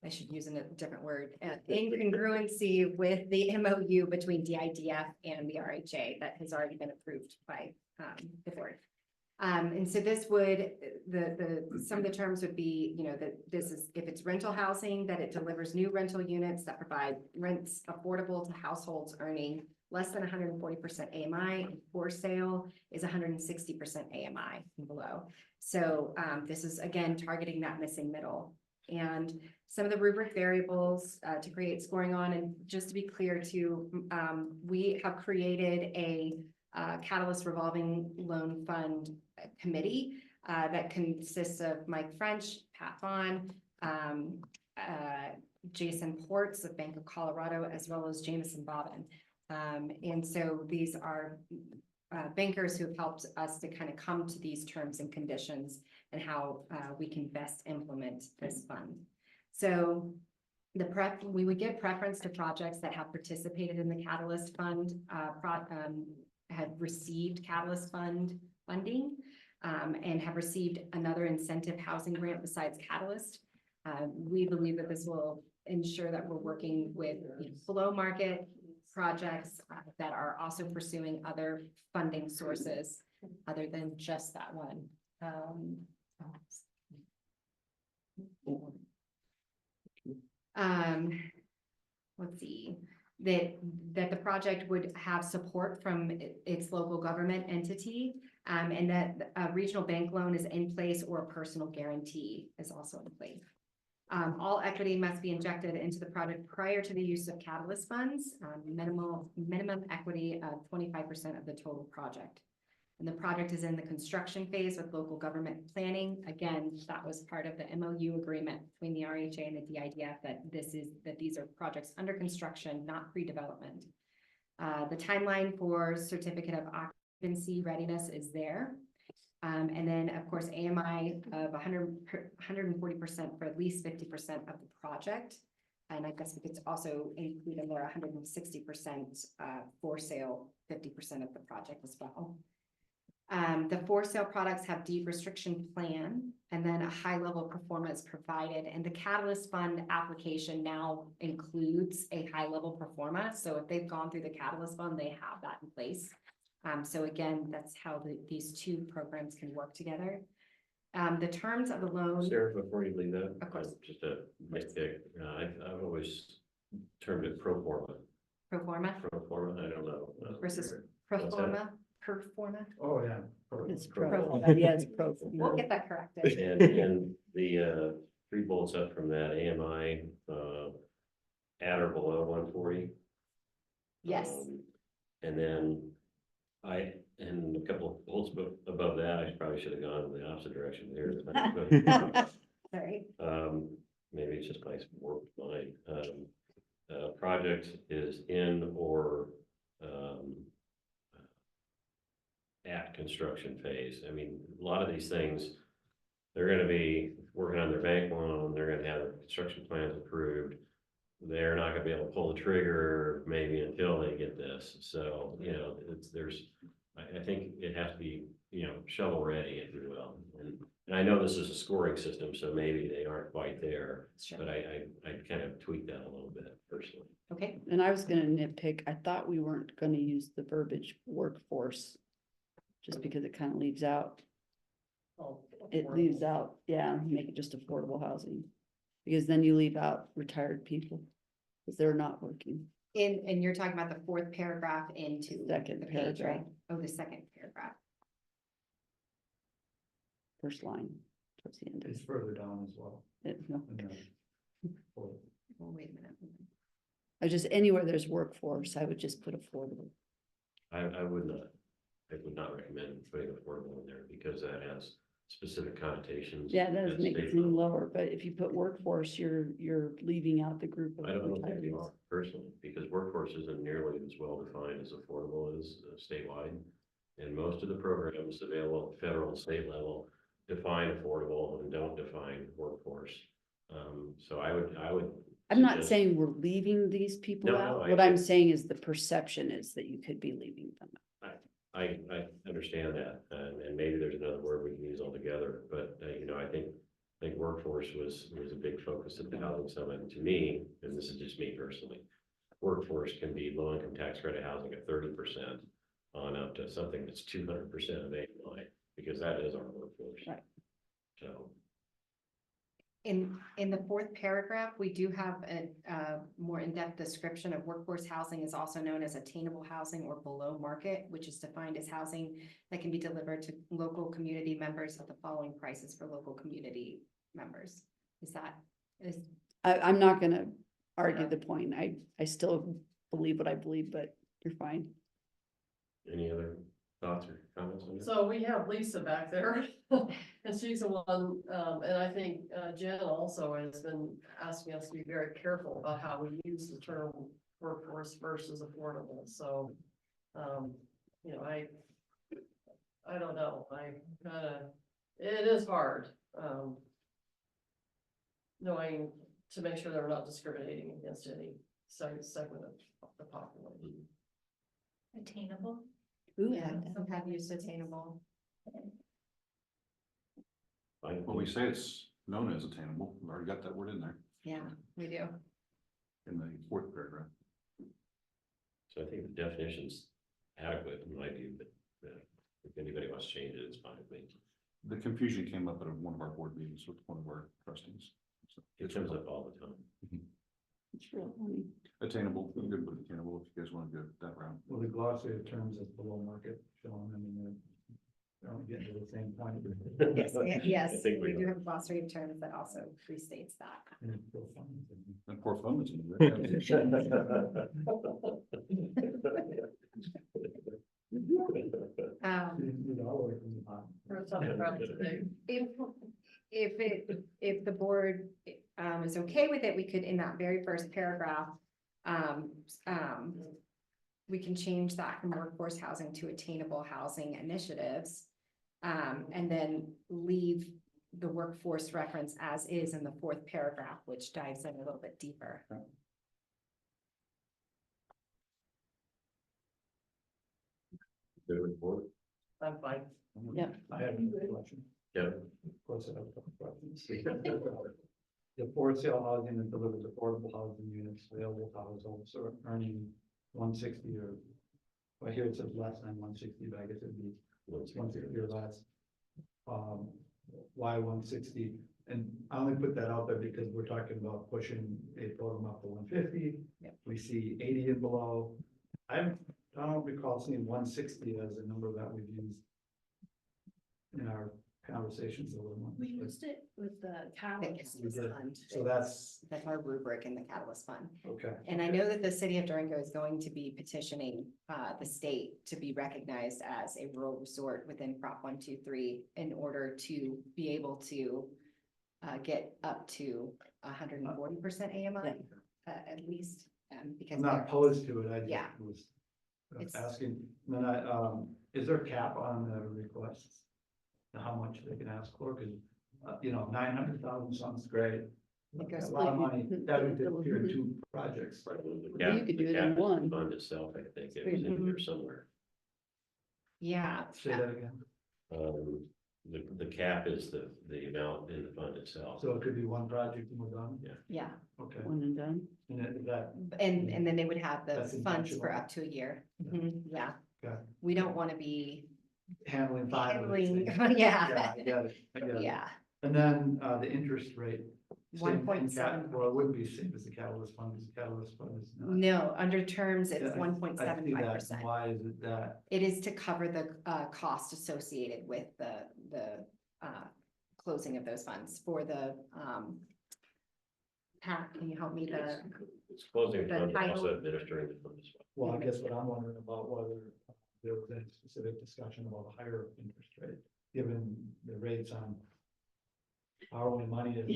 I should use a different word, in congruency with the MOU between DIDF and the RHA that has already been approved by the board. And so this would, some of the terms would be, you know, that this is, if it's rental housing, that it delivers new rental units that provide rents affordable to households earning less than 140% AMI, and for sale is 160% AMI and below. So this is again targeting that missing middle. And some of the rubric variables to create scoring on, and just to be clear too, we have created a Catalyst Revolving Loan Fund committee that consists of Mike French, Pat Vaughn, Jason Ports of Bank of Colorado, as well as Jameson Bobbin. And so these are bankers who have helped us to kind of come to these terms and conditions and how we can best implement this fund. So we would give preference to projects that have participated in the Catalyst Fund, have received Catalyst Fund funding, and have received another incentive housing grant besides Catalyst. We believe that this will ensure that we're working with below market projects that are also pursuing other funding sources other than just that one. Let's see, that the project would have support from its local government entity, and that a regional bank loan is in place or a personal guarantee is also in place. All equity must be injected into the project prior to the use of catalyst funds, minimum equity of 25% of the total project. And the project is in the construction phase with local government planning. Again, that was part of the MOU agreement between the RHA and the DIDF that these are projects under construction, not pre-development. The timeline for certificate of occupancy readiness is there. And then, of course, AMI of 140% for at least 50% of the project. And I guess we could also include in there 160% for sale, 50% of the project as well. The for sale products have deed restriction plan, and then a high level performance provided. And the Catalyst Fund application now includes a high level performance. So if they've gone through the Catalyst Fund, they have that in place. So again, that's how these two programs can work together. The terms of the loan. Sarah, before you leave that, Of course. just a nitpick, I've always termed it pro forma. Pro forma Pro forma, I don't know. versus pro What's forma, per forma. Oh, yeah. It's Pro pro, forma. yeah, it's pro. We'll get that corrected. And the three bullets up from that, AMI, at or below 140. Yes. And then and a couple of bullets above that, I probably should have gone in the opposite direction there. Sorry. Maybe it's just my warped mind. Project is in or at construction phase. I mean, a lot of these things, they're gonna be working on their bank loan, they're gonna have their construction plans approved. They're not gonna be able to pull the trigger maybe until they get this. So, you know, I think it has to be, you know, shovel ready, if you will. And And I know this is a scoring system, so maybe they aren't quite there, Sure. but I'd kind of tweak that a little bit personally. Okay, And I was gonna nitpick, I thought we weren't gonna use the verbiage workforce. Just because it kind of leaves out, it leaves out, yeah, make it just affordable housing. Because then you leave out retired people, because they're not working. and you're talking about the fourth paragraph into Second the page, paragraph. right? Oh, the second paragraph. First line, towards the end. It's further down as well. No. Oh, wait a minute. I just, anywhere there's workforce, I would just put affordable. I would not recommend putting affordable in there because that has specific connotations. Yeah, that does at make it state seem level. lower, but if you put workforce, you're leaving out the group of I don't think you retirees. are personally, because workforce isn't nearly as well defined as affordable as statewide. And most of the programs available at the federal and state level define affordable and don't define workforce. So I would. I'm not suggest- saying we're leaving these people No, out. no, What I'm saying is the perception is that you could be leaving them. I understand that, and maybe there's another word we can use altogether, but, I think workforce was a big focus at the housing summit. And to me, and this is just me personally, workforce can be low income tax credit housing at 30% on up to something that's 200% of AMI, because that is our workforce. Right. So, In the fourth paragraph, we do have a more in-depth description of workforce housing is also known as attainable housing or below market, which is defined as housing that can be delivered to local community members at the following prices for local community members. Is I'm not gonna argue the point. I still believe what I believe, but you're fine. any other thoughts or comments on that? So we have Lisa back there, and she's the one, and I think Jen also has been asking us to be very careful about how we use the term workforce versus affordable, so, I don't know, it is hard, knowing to make sure that we're not discriminating against any segment of the population. Attainable. Ooh, Yeah, have used attainable. Well, we say it's known as attainable, we've already got that word in there, Yeah, we do. in the fourth paragraph. So I think the definition's adequate in my view, but if anybody wants to change it, it's fine with me. The confusion came up at one of our board meetings with one of our trustees. So It comes up all the time. It's real funny. Attainable, I'm good with attainable if you guys want to go that route. Well, the glossary of terms is below market, Sean, I mean, they're only getting to the same point. Yes, yes, I think we we do are. have a glossary of terms that also restates that. And it's still fun. And poor phone is in there. You know, away from the bottom. We're talking about today. If the board is okay with it, we could, in that very first paragraph, we can change that from workforce housing to attainable housing initiatives. And then leave the workforce reference as is in the fourth paragraph, which dives in a little bit deeper. Good with the board? I'm fine. Yeah. I have another question. Yeah. Of course, I have a couple questions. The for sale housing that delivers affordable housing units available to households who are earning 160 or, well, here it says less than 160, but I guess it'd be 160 or less. Why 160? And I only put that out there because we're talking about pushing a total up to 150. Yep. We see 80 and below. I don't recall seeing 160 as a number that we've used in our conversations over the months. We used it with the catalyst We did. fund. So that's, Our rubric in the Catalyst Fund. okay. And I know that the city of Durango is going to be petitioning the state to be recognized as a rural resort within Prop 123 in order to be able to get up to 140% AMI at least, because I'm not they're- opposed to it, I Yeah. just was It's- asking, then is there a cap on the requests? How much they can ask for, because, 900,000 sounds great. It goes A lot of money, that would appear in two projects. You could do it in one. Fund itself, I think it was in here somewhere. Yeah. Say that again. the cap is the amount in the fund itself. So it could be one project and we're done? Yeah, Okay. One and done. And that, and then they would have That's the funds for intentional. up to a year. Yeah. Yeah, okay, we don't want to be handling five. of these handling, things. yeah, I get it, I get it. yeah. And then, the interest rate. same in 1.7. Well, it wouldn't be same as the catalyst fund, because the catalyst fund is not. No, under terms, Yeah, it's I- 1.75%. Why is it that? It is to cover the cost associated with the closing of those funds for the Pat, can you help me It's closing the the fund, but also title- administering the fund as well. Well, I guess what I'm wondering about whether there was any specific discussion about a higher interest rate, given the rates on borrowing money is.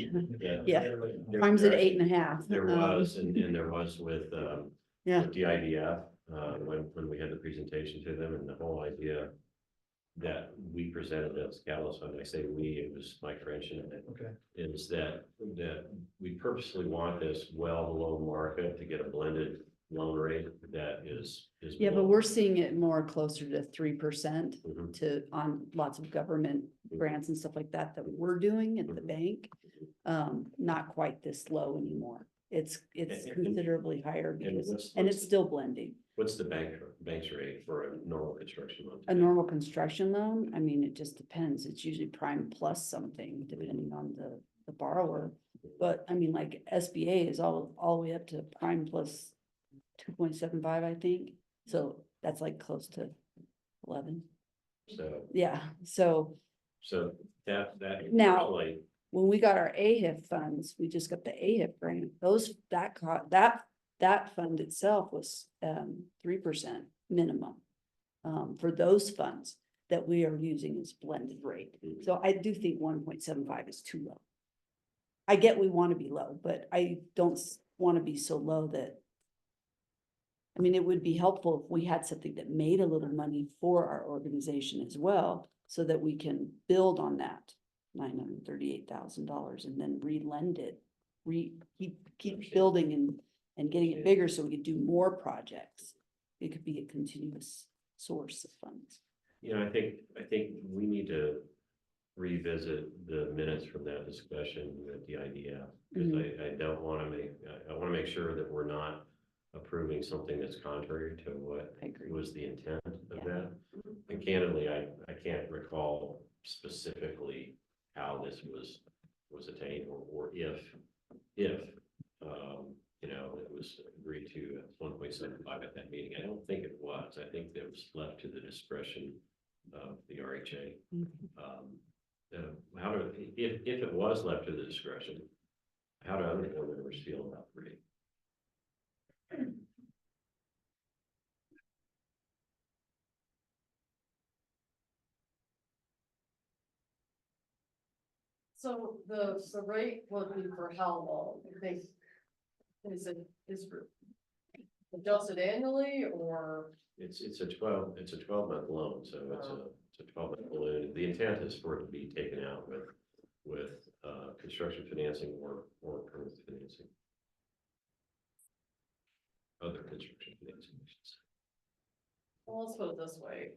Yeah. There- Prime's at there- 8.5. There was, and there was with, Yeah. with the IDF, when we had the presentation to them, and the whole idea that we presented as Catalyst Fund, I say we, it was Mike French and it, Okay, is that we purposely want this well below market to get a blended loan rate that is. Yeah, but below. we're seeing it more closer to 3% Mhm. to, on lots of government grants and stuff like that, that we're doing at the bank. Not quite this low anymore. It's And- considerably higher because, what's- and what's- it's still blending. What's the bank's rate for a normal construction loan? A normal construction loan, I mean, it just depends. It's usually prime plus something, depending on the borrower. But I mean, like SBA is all the way up to prime plus 2.75, I think. So that's like close to 11. So, Yeah, so that. Now- personally, when we got our AHIP funds, we just got the AHIP grant, that fund itself was 3% minimum. For those funds that we are using as blended rate. So I do think 1.75 is too low. I get we want to be low, but I don't want to be so low that. I mean, it would be helpful if we had something that made a little money for our organization as well, so that we can build on that $938,000 and then relend it. Keep building and getting it bigger so we could do more projects. It could be a continuous source of funds. I think we need to revisit the minutes from that discussion with the IDF. Because I don't want to I want to make sure that we're not approving something that's contrary to what I agree. was the intent of Yeah. that. And candidly, I can't recall specifically how this was attained or if, it was agreed to 1.75 at that meeting. I don't think it was. I think that was left to the discretion of the RHA. If it was left to the discretion, how do other board members feel about the rate? So the rate would be for how long? Is it adjusted annually or? It's a 12-month loan, so it's a 12-month balloon. The intent is for it to be taken out with construction financing or permanent financing. Other construction financing, I should say. Well, let's put it this way,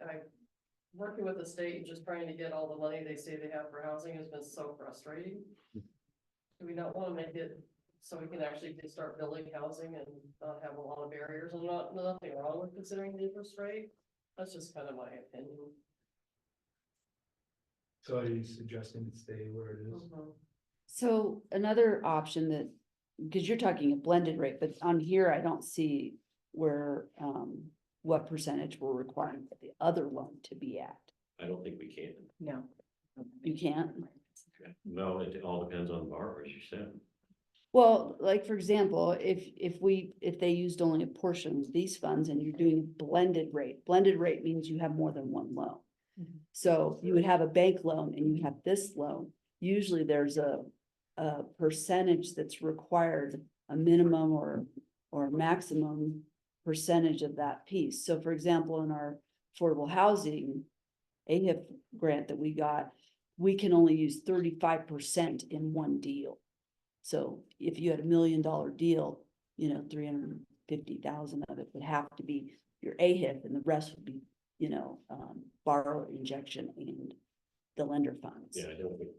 working with the state and just trying to get all the money they say they have for housing has been so frustrating. Do we not want to make it so we can actually start building housing and not have a lot of barriers, and nothing wrong with considering the interest rate? That's just kind of my opinion. so are you suggesting it stay where it is? So another option that, because you're talking a blended rate, but on here, I don't see where, what percentage we're requiring for the other loan to be at. I don't think we can. No. You can't? Well, it all depends on the borrower, as you said. Well, like, for example, if they used only a portion of these funds and you're doing blended rate means you have more than one loan. So you would have a bank loan and you have this loan. Usually there's a percentage that's required, a minimum or a maximum percentage of that piece. So for example, in our affordable housing AHIP grant that we got, we can only use 35% in one deal. So if you had $1 million deal, 350,000 of it would have to be your AHIP and the rest would be, borrower injection and the lender funds. Yeah, I don't think.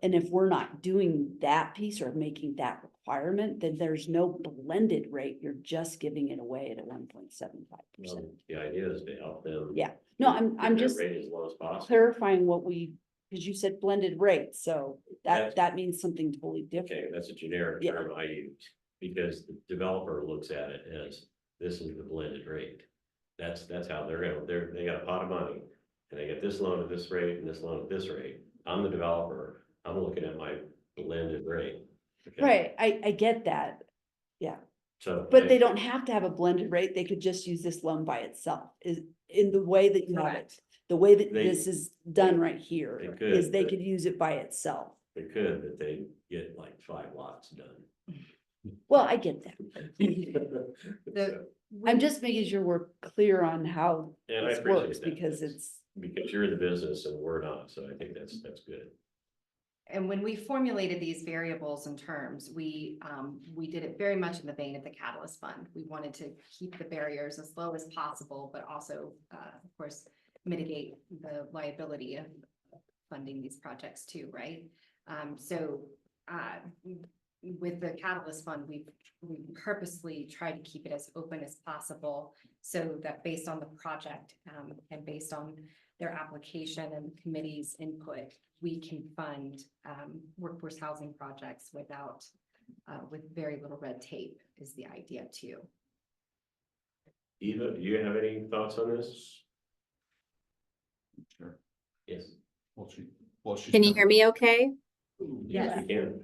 And if we're not doing that piece or making that requirement, then there's no blended rate. You're just giving it away at a 1.75%. The idea is to help them. Yeah, no, I'm get their just rate as low as possible. clarifying what we, because you said blended rate, so That's- that means something totally different. Okay, that's a generic Yeah. term I use, because the developer looks at it as, this is the blended rate. That's how they got a pot of money, and they get this loan at this rate and this loan at this rate. I'm the developer, I'm looking at my blended rate. Okay? Right, I get that, So. but they don't have to have a blended rate. They could just use this loan by itself, is in the way that you have it. Correct. The way that They- this is done right here they could, is they but- could use it by itself. They could, but they get like 5 lots done. Well, I get that. The- I'm just making sure we're clear on how And I this appreciate works that. because That's- it's, Because you're in the business and we're not, so I think that's good. And when we formulated these variables and terms, we did it very much in the vein of the Catalyst Fund. We wanted to keep the barriers as low as possible, but also, of course, mitigate the liability of funding these projects too, right? With the Catalyst Fund, we purposely try to keep it as open as possible so that based on the project, and based on their application and the committee's input, we can fund workforce housing projects without, with very little red tape is the idea too. Eva, do you have any thoughts on this? Sure. Yes. She's Can you hear me okay? Yes, we can.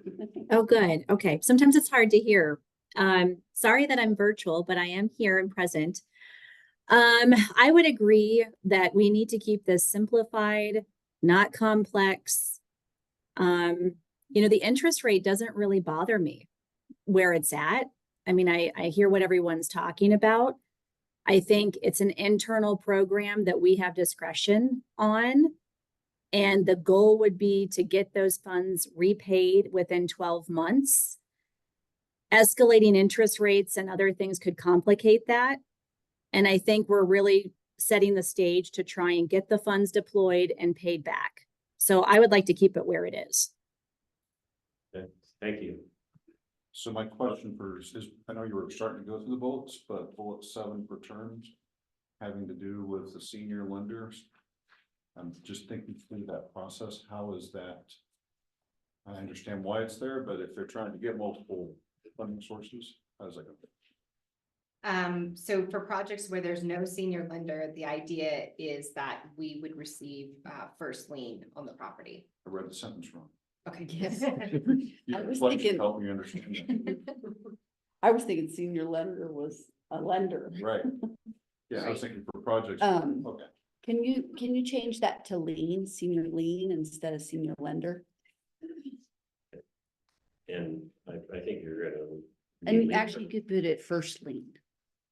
Oh, good. Okay. Sometimes it's hard to hear. Sorry that I'm virtual, but I am here and present. I would agree that we need to keep this simplified, not complex. The interest rate doesn't really bother me where it's at. I mean, I hear what everyone's talking about. I think it's an internal program that we have discretion on. And the goal would be to get those funds repaid within 12 months. Escalating interest rates and other things could complicate that. And I think we're really setting the stage to try and get the funds deployed and paid back. So I would like to keep it where it is. Okay, thank you. So my question is, I know you were starting to go through the bullets, but bullet 7 for terms having to do with the senior lenders. I'm just thinking through that process. How is that? I understand why it's there, but if they're trying to get multiple funding sources, how does that go? So for projects where there's no senior lender, the idea is that we would receive first lien on the property. I read the sentence wrong. Okay. Yes. Your was reflection thinking- helped me understand that. I was thinking senior lender was a lender. Right. Yeah, I was thinking for projects. Um, Okay. Can you change that to lien, senior lien instead of senior lender? And I think you're gonna. And actually you could put it first lien,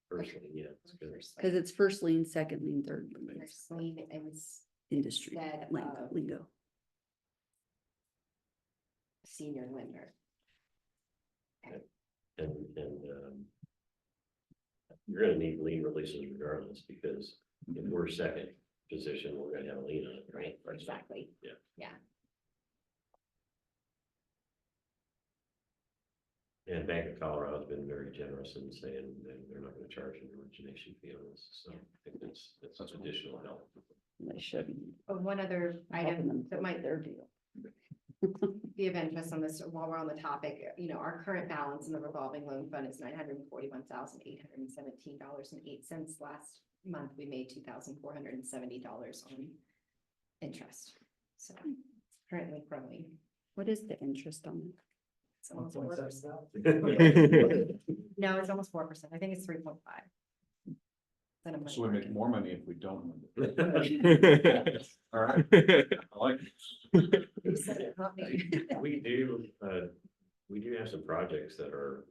Personally, yeah, it's good. because it's first lien, second lien, third lien, First lien industry instead of lingo. senior lender. And you're gonna need lien releases regardless, because if we're second position, we're gonna have a lien on it, right? Exactly. Yeah. Yeah. And Bank of Colorado has been very generous in saying that they're not gonna charge an origination fee on this, so I think that's additional help. They shouldn't. One other Helping item them that might their deal. be of interest on this, while we're on the topic, our current balance in the revolving loan fund is $941,817.08. Last month, we made $2,470 on interest. So currently growing. What is the interest on it? It's almost 4%. No, it's almost 4%. I think it's 3.5. So we make more money if we don't. All All right. I like it. You said it, not me. We do have some projects that are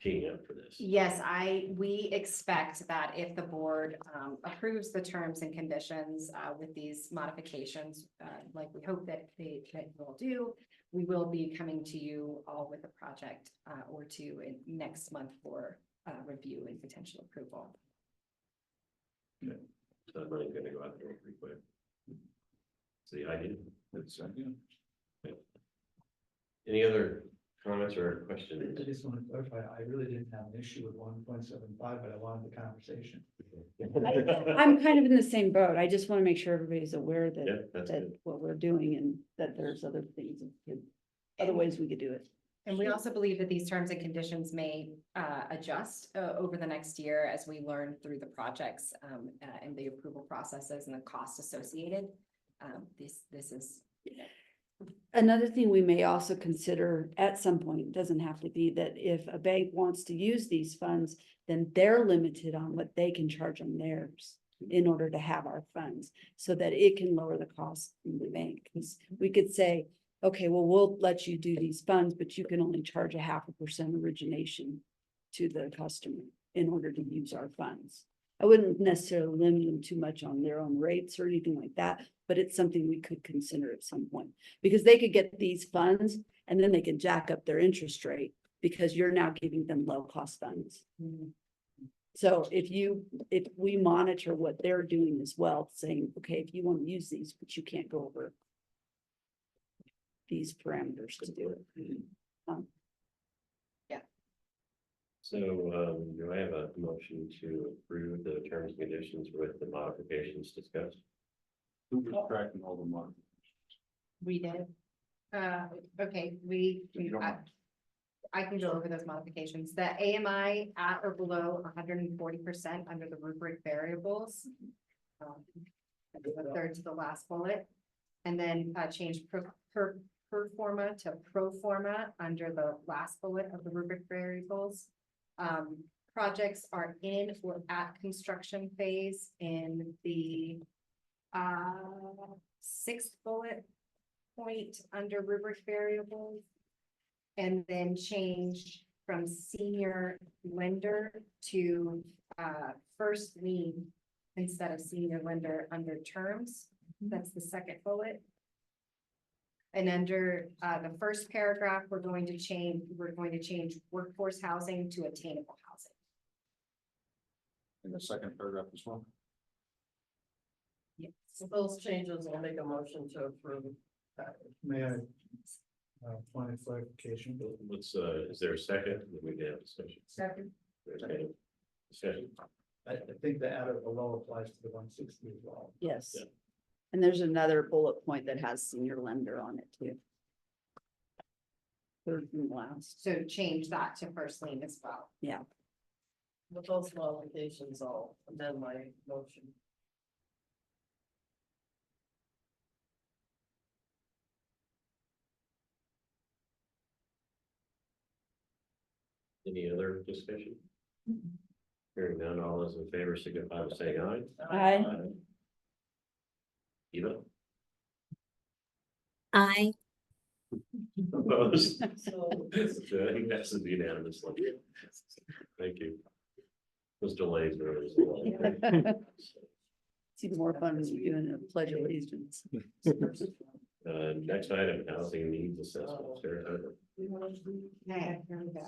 teeing up for this. Yes, we expect that if the board approves the terms and conditions with these modifications, like we hope that they will do, we will be coming to you all with a project or two next month for review and potential approval. So I'm really gonna go out there pretty quick. It's the idea. It's, yeah. Any other comments or I questions? just want to clarify, I really didn't have an issue with 1.75, but I wanted the conversation. I'm kind of in the same boat. I just want to make sure everybody's aware Yeah, that, that's that good. what we're doing and that there's other things, other ways we could do it. And we also believe that these terms and conditions may adjust over the next year as we learn through the projects and the approval processes and the costs associated. This is. Another thing we may also consider at some point, doesn't have to be that if a bank wants to use these funds, then they're limited on what they can charge on theirs in order to have our funds, so that it can lower the cost in the bank. Because we could say, okay, well, we'll let you do these funds, but you can only charge 0.5% origination to the customer in order to use our funds. I wouldn't necessarily limit them too much on their own rates or anything like that, but it's something we could consider at some point. Because they could get these funds and then they can jack up their interest rate because you're now giving them low cost funds. So if we monitor what they're doing as well, saying, okay, if you want to use these, but you can't go over these parameters to do it. So, do I have a motion to approve the terms and conditions with the modifications discussed? Who was tracking all the money? We did. Okay, You don't mind. I can go over those modifications. The AMI at or below 140% under the rubric variables. The third to the last bullet. And then change per forma to pro forma under the last bullet of the rubric variables. Projects are in or at construction phase in the sixth bullet point under rubric variables. And then change from senior lender to first lien instead of senior lender under terms. That's the second bullet. And under the first paragraph, we're going to change workforce housing to attainable housing. In the second paragraph as well. Yes. So those changes, I'll make a motion to approve. May I, point of clarification? Let's, is there a second? We can have discussion. Second. Okay. Discussion. I think the at or below applies to the 160 as well. Yes. Yeah. And there's another bullet point that has senior lender on it too. Third from last. So change that to first lien as well. Yeah. With those modifications, I'll amend my motion. Any other discussion? Hearing none, all those in favor signify by saying aye. Aye. Eva? I, Opposed? So I think that's unanimously. Thank you. Those delays are always a lot. It's even more fun when you're doing a pledge of allegiance. Next item, housing needs assessment. Sarah Tober. Okay, here we go.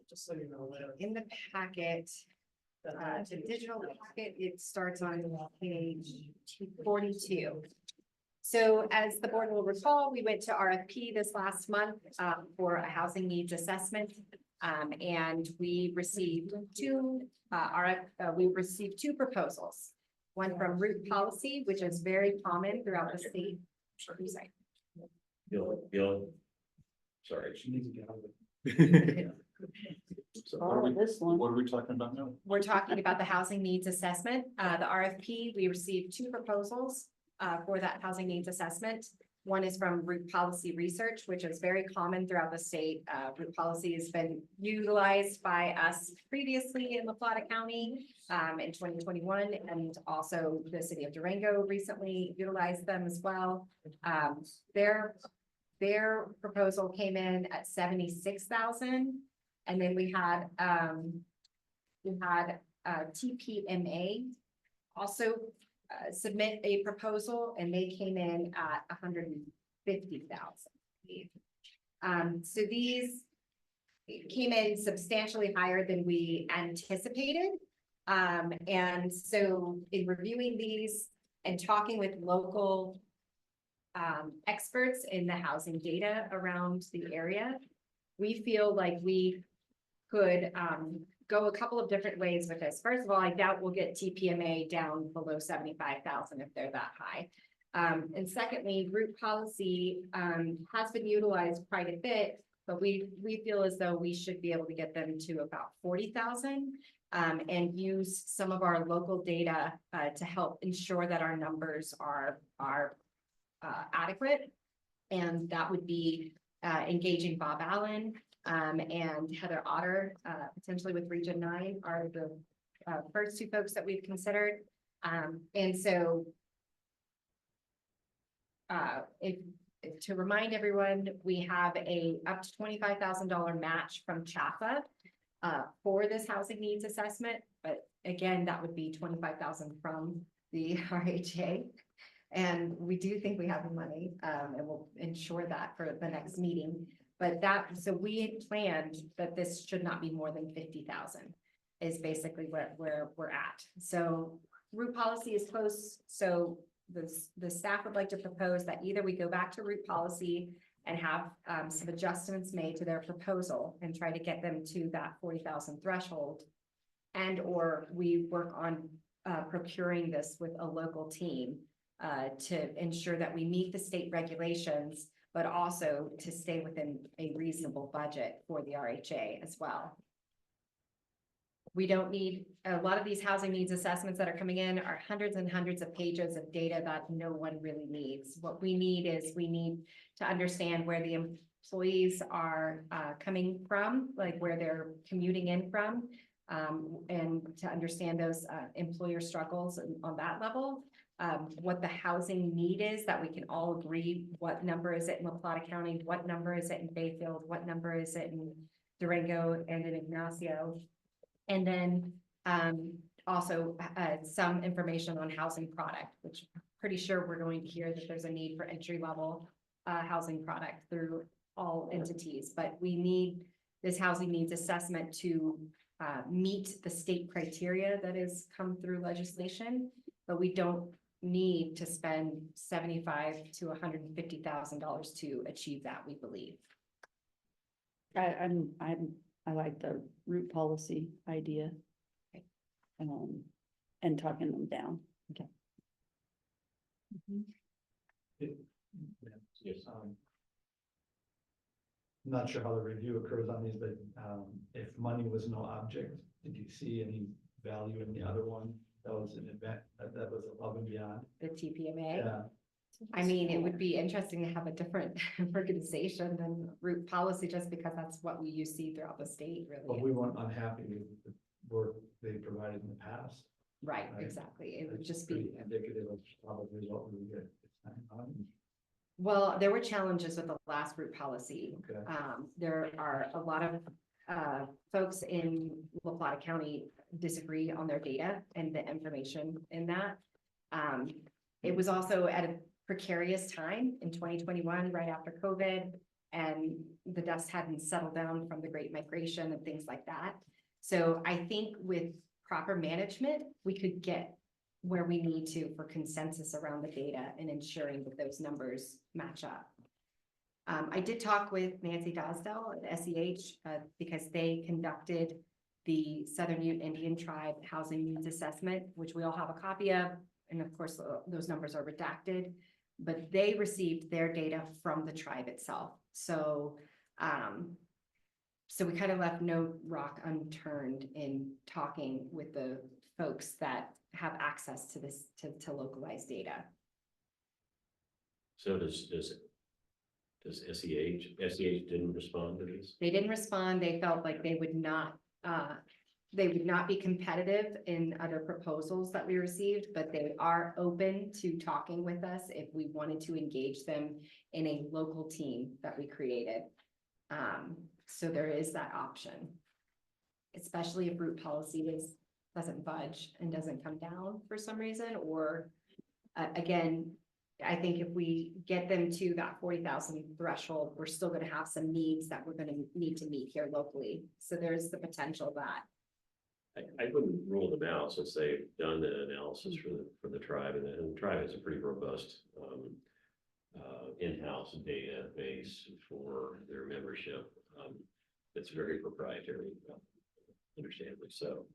just so you know. In the packet, the digital packet, it starts on page 42. So as the board will recall, we went to RFP this last month for a housing needs assessment. And we received two proposals. One from Root Policy, which is very common throughout the state. Sorry. Gil. Sorry. She needs to get out of it. So Oh, this one. What are we talking about now? We're talking about the housing needs assessment. The RFP, we received two proposals for that housing needs assessment. One is from Root Policy Research, which is very common throughout the state. Root Policy has been utilized by us previously in La Plata County in 2021, and also the city of Durango recently utilized them as well. Their proposal came in at 76,000, and then we had TPMA also submit a proposal, and they came in at 150,000. So these came in substantially higher than we anticipated. And so in reviewing these and talking with local experts in the housing data around the area, we feel like we could go a couple of different ways with this. First of all, I doubt we'll get TPMA down below 75,000 if they're that high. And secondly, route policy has been utilized quite a bit, but we feel as though we should be able to get them to about 40,000 and use some of our local data to help ensure that our numbers are adequate. And that would be engaging Bob Allen and Heather Otter, potentially with Region 9, are the first two folks that we've considered. And so to remind everyone, we have a up to $25,000 match from CHAFA for this housing needs assessment. But again, that would be 25,000 from the RHA. And we do think we have the money, and we'll ensure that for the next meeting. But so we planned that this should not be more than 50,000 is basically where we're at. So route policy is close. So the staff would like to propose that either we go back to route policy and have some adjustments made to their proposal and try to get them to that 40,000 threshold, and or we work on procuring this with a local team to ensure that we meet the state regulations, but also to stay within a reasonable budget for the RHA as well. We don't need, a lot of these housing needs assessments that are coming in are hundreds and hundreds of pages of data that no one really needs. What we need is we need to understand where the employees are coming from, like where they're commuting in from, and to understand those employer struggles on that level. What the housing need is, that we can all agree what number is it in La Plata County, what number is it in Bayfield, what number is it in Durango and in Ignacio. And then also some information on housing product, which I'm pretty sure we're going to hear that there's a need for entry-level housing product through all entities. But we need this housing needs assessment to meet the state criteria that has come through legislation, but we don't need to spend $75,000 to $150,000 to achieve that, we believe. I like the route policy idea. Okay. And talking them down. Okay. Yes. I'm not sure how the review occurs on these, but if money was no object, did you see any value in the other one? That was an event that was above and beyond. The TPMA. Yeah. I mean, it would be interesting to have a different organization than route policy, just because that's what we see throughout the state, But really. we weren't unhappy with the work they provided in the past. Right, Right. exactly. It would That's just be, pretty indicative of probably what we get. well, there were challenges with the last route policy. Okay. There are a lot of folks in La Plata County disagree on their data and the information in that. It was also at a precarious time in 2021, right after COVID, and the dust hadn't settled down from the Great Migration and things like that. So I think with proper management, we could get where we need to for consensus around the data and ensuring that those numbers match up. I did talk with Nancy Dosdell at SEH because they conducted the Southern Ute Indian Tribe Housing Needs Assessment, which we all have a copy of. And of course, those numbers are redacted, but they received their data from the tribe itself. So, so we kind of left no rock unturned in talking with the folks that have access to this, to localized data. So does SEH didn't respond to this? They didn't respond. They felt like they would not be competitive in other proposals that we received, but they are open to talking with us if we wanted to engage them in a local team that we created. So there is that option, especially if route policy doesn't budge and doesn't come down for some reason, or again, I think if we get them to that 40,000 threshold, we're still going to have some needs that we're going to need to meet here locally. So there's the potential that. I wouldn't rule them out since they've done the analysis for the tribe, and the tribe has a pretty robust in-house database for their membership. It's very proprietary, understandably so.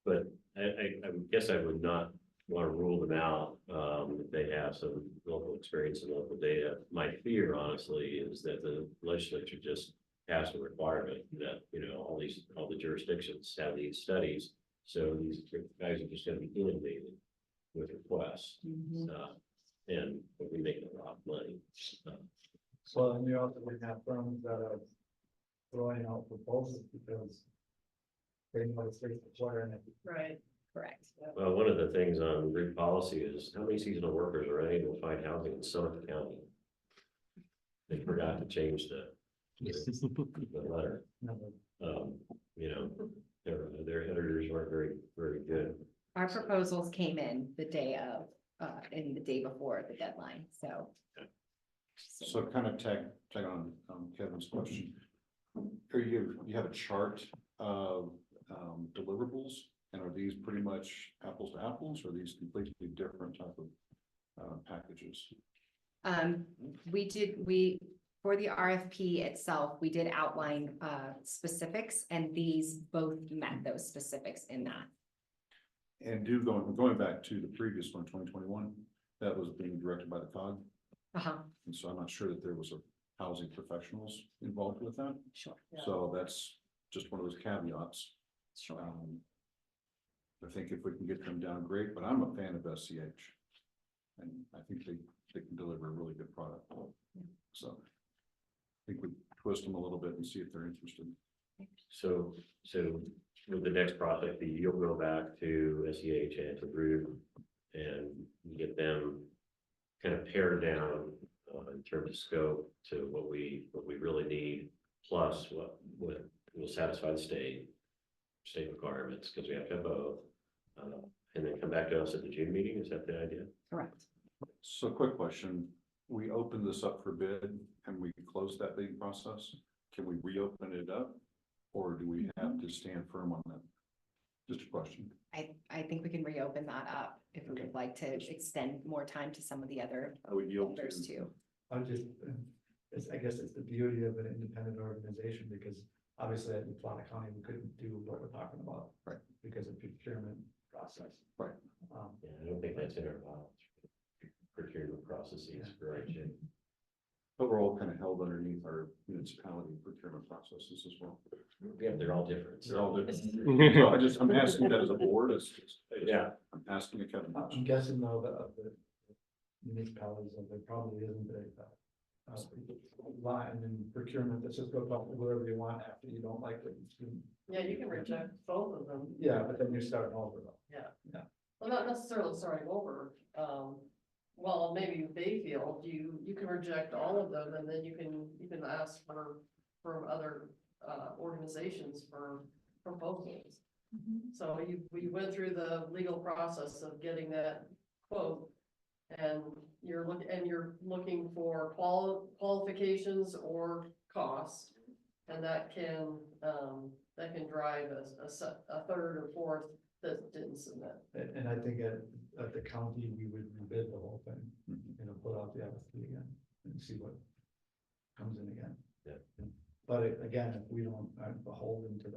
But I guess I would not want to rule them out if they have some local experience and local data. My fear, honestly, is that the legislature just passed a requirement that, all the jurisdictions have these studies. So these guys are just going to be inundated with requests. And we make a lot of money. Well, and you also have firms that are throwing out proposals because they know the state's requiring it. Right. Correct. Well, one of the things on route policy is how many seasonal workers are unable to find housing in Summit County? They forgot to change the letter. Their editors weren't very good. Our proposals came in the day of, and the day before the deadline, so. So kind of tag on Kevin's question. You have a chart of deliverables, and are these pretty much apples to apples, or are these completely different type of packages? For the RFP itself, we did outline specifics, and these both met those specifics in that. And going back to the previous one, 2021, that was being directed by the COG. And so I'm not sure that there was a housing professionals involved with that. Sure. So that's just one of those caveats. Sure. I think if we can get them down, great, but I'm a fan of SCH. And I think they can deliver a really good product. So I think we twist them a little bit and see if they're interested. So with the next project, you'll go back to SEH and to Root and get them kind of pared down in terms of scope to what we really need, plus what will satisfy the state requirements, because we have to have both. And then come back to us at the June meeting. Is that the idea? Correct. So quick question, we opened this up for bid and we closed that bidding process. Can we reopen it up? Or do we have to stand firm on that? Just a question. I think we can reopen that up if we would like to extend more time to some of the other I would yield vendors to. too. I guess it's the beauty of an independent organization, because obviously at Plata County, we couldn't do what we're talking about. Right. Because of procurement process. Right. Yeah, I don't think that's in our procurement processes for RHA. But we're all kind of held underneath our municipality procurement processes as well. Yeah, they're all different. They're all different. So I'm asking that as a board, Yeah. I'm asking a Kevin. I'm guessing though that of the municipalities, there probably isn't a line in procurement that just go talk to whoever you want after you don't like it. Yeah, you can reject both of them. Yeah, but then you're starting over though. Well, not necessarily starting over. Well, maybe Bayfield, you can reject all of them, and then you can ask for other organizations for proposals. So we went through the legal process of getting that quote, and you're looking for qualifications or cost, and that can drive a third or fourth that didn't submit. And I think at the county, we would rebid the whole thing, put out the RFP again and see what comes in again. Yeah. But again, if we aren't beholden to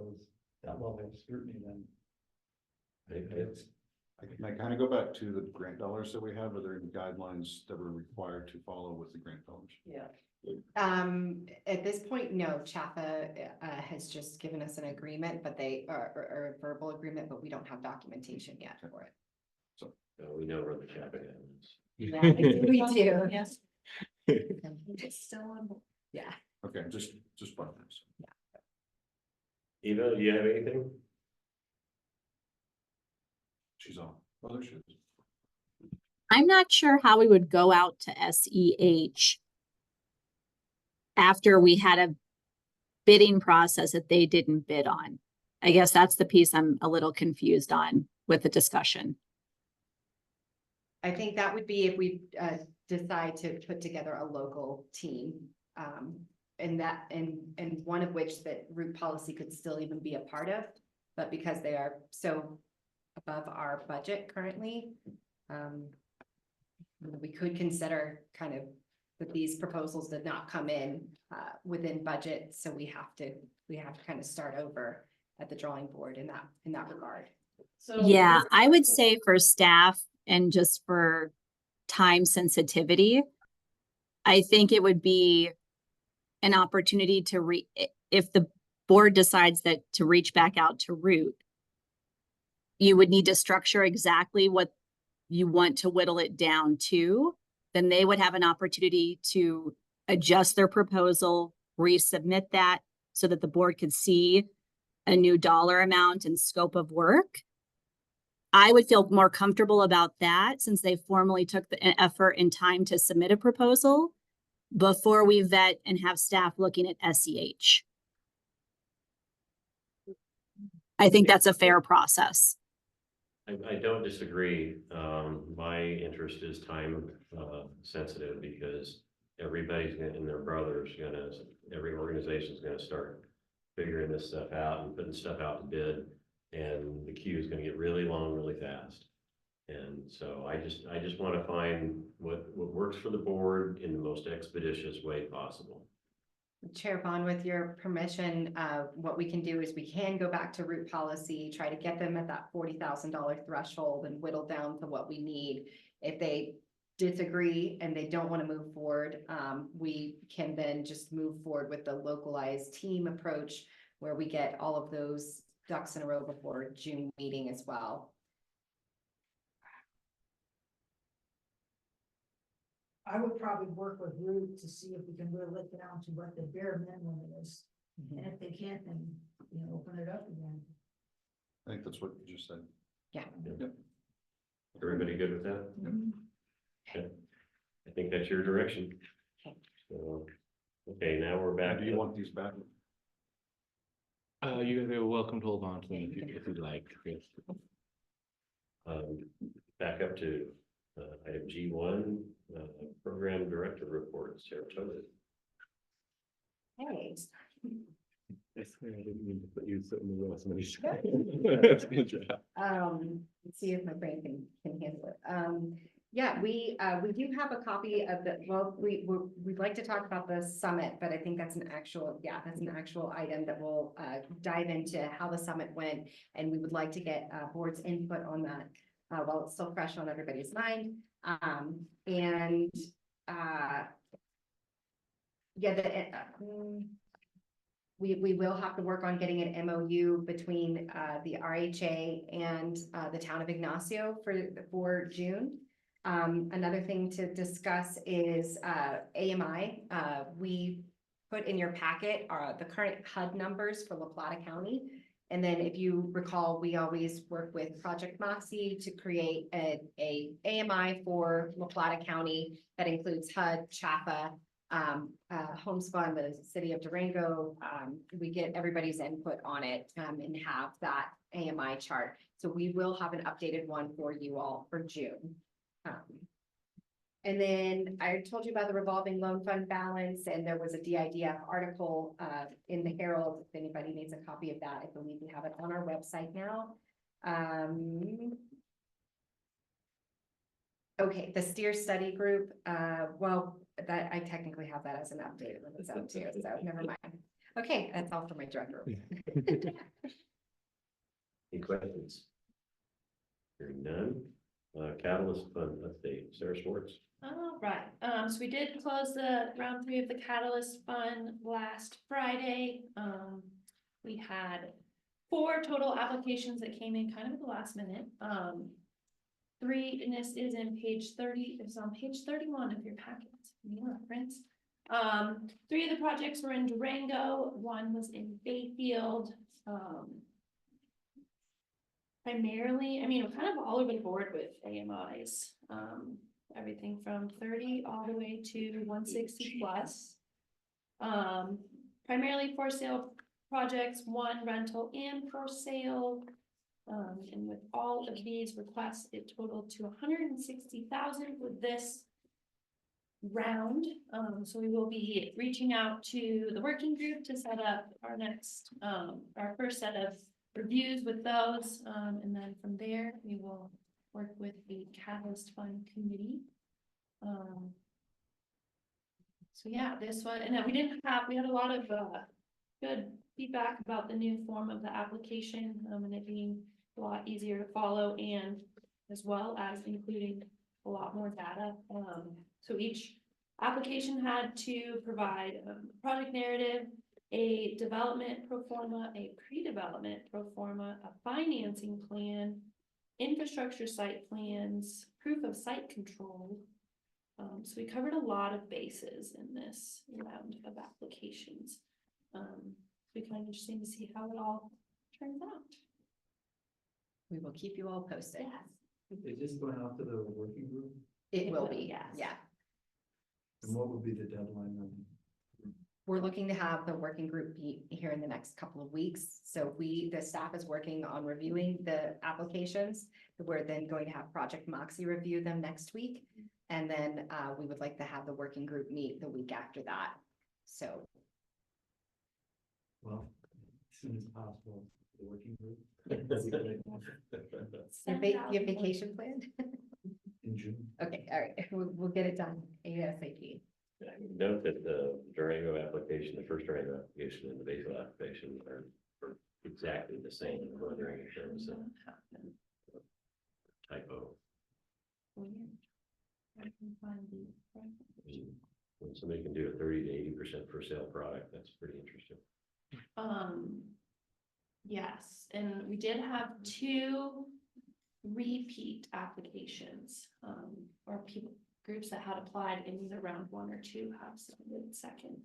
that level of scrutiny, then Can I kind of go back to the grant dollars that we have? Are there any guidelines that we're required to follow with the grant dollars? Yeah. At this point, no, CHAPA has just given us an agreement, but they are a verbal agreement, but we don't have documentation yet for it. So we know where the CHAPA is. Yeah, we do. Yes. It's still on. Yeah. Okay, just fun. Eva, do you have anything? She's on. Oh, there she is. I'm not sure how we would go out to SEH after we had a bidding process that they didn't bid on. I guess that's the piece I'm a little confused on with the discussion. I think that would be if we decide to put together a local team. And one of which that route policy could still even be a part of. but because they are so above our budget currently, we could consider kind of that these proposals did not come in within budget, so we have to kind of start over at the drawing board in that regard. So. Yeah, I would say for staff and just for time sensitivity, I think it would be an opportunity to if the board decides that to reach back out to Root, you would need to structure exactly what you want to whittle it down to. Then they would have an opportunity to adjust their proposal, resubmit that so that the board could see a new dollar amount and scope of work. I would feel more comfortable about that since they formally took the effort and time to submit a proposal before we vet and have staff looking at SEH. I think that's a fair process. I don't disagree. My interest is time sensitive because everybody's gonna, and their brother's gonna, every organization's gonna start figuring this stuff out and putting stuff out to bid, and the queue is gonna get really long, really fast. And so I just want to find what works for the board in the most expeditious way possible. Chair Bond, with your permission, what we can do is we can go back to Root policy, try to get them at that $40,000 threshold and whittle down to what we need. If they disagree and they don't want to move forward, we can then just move forward with the localized team approach where we get all of those ducks in a row before June meeting as well. I would probably work with Root to see if we can really let down to what the bare minimum is. And if they can't, then, open it up again. I think that's what you just said. Yeah. Yep. Everybody good with that? Yep. Okay. I think that's your direction. Okay. So, okay, now we're back. Do you want these back? You guys are welcome to hold on to them if you'd like. Yes. Back up to item G1, program director report, Sarah Tober. Hey. I swear I didn't mean to put you so in the row so many times. Good job. Let's see if my brain can handle it. Yeah, we do have a copy of the, well, we'd like to talk about the summit, but I think that's an actual item that will dive into how the summit went, and we would like to get board's input on that while it's still fresh on everybody's mind. We will have to work on getting an MOU between the RHA and the town of Ignacio for June. Another thing to discuss is AMI. We put in your packet the current HUD numbers for La Plata County. And then if you recall, we always work with Project Moxie to create a AMI for La Plata County that includes HUD, CHAPA, Homespun, the city of Durango. We get everybody's input on it and have that AMI chart. So we will have an updated one for you all for June. And then I told you about the revolving loan fund balance, and there was a DIDF article in the Herald. If anybody needs a copy of that, I believe we have it on our website now. Okay, the steer study group, well, that I technically have that as an update when it's out too, so never mind. Okay, that's all for my director. Any questions? Hearing none. Catalyst fund update, Sarah Schwartz. All right, so we did close the round 3 of the Catalyst Fund last Friday. We had 4 total applications that came in kind of at the last minute. 3, and this is in page 30, it's on page 31 of your packet, reference. 3 of the projects were in Durango, 1 was in Bayfield. Primarily, I mean, we're kind of all over the board with AMIs. Everything from 30 all the way to 160 plus. Primarily for sale projects, 1 rental and for sale. And with all of these requests, it totaled to 160,000 with this round. So we will be reaching out to the working group to set up our next, our first set of reviews with those, and then from there, we will work with the Catalyst Fund Committee. So yeah, this one, and then we had a lot of, good feedback about the new form of the application, and it being a lot easier to follow, and as well as including a lot more data. So each application had to provide a project narrative, a development pro forma, a pre-development pro forma, a financing plan, infrastructure site plans, proof of site control. So we covered a lot of bases in this round of applications. Be kind of interesting to see how it all turns out. We will keep you all posted. Is this going out to the working group? It will be, Yes. yeah. And what would be the deadline on? We're looking to have the working group meet here in the next couple of weeks. So the staff is working on reviewing the applications. We're then going to have Project Moxie review them next week. And then we would like to have the working group meet the week after that. So Well, as soon as possible, the working group. your vacation planned? In June. Okay, all right, we'll get it done ASAP. Note that the Durango application, the first Durango application and the Basil application are exactly the same. I'm wondering if there was a typo. When somebody can do a 30 to 80% for sale product, that's pretty interesting. Yes, and we did have 2 repeat applications, or groups that had applied in either round 1 or 2 have submitted second.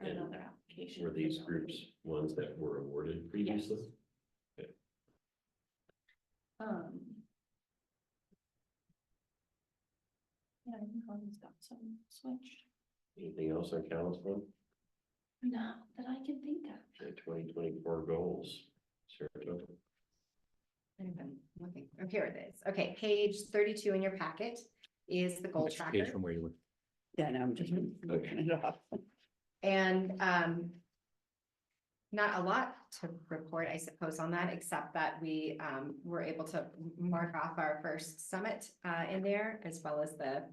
Or And another application. Were these groups ones that were awarded previously? Yeah, I think Harlan's got some switched. Anything else on Cal's one? No, that I can think of. 2024 goals. Sarah. Looking, oh, here it is. Okay, page 32 in your packet is the goal Next tracker. page from where you were. Yeah, no, I'm just looking it off. And not a lot to report, I suppose, on that, except that we were able to mark off our first summit in there, as well as the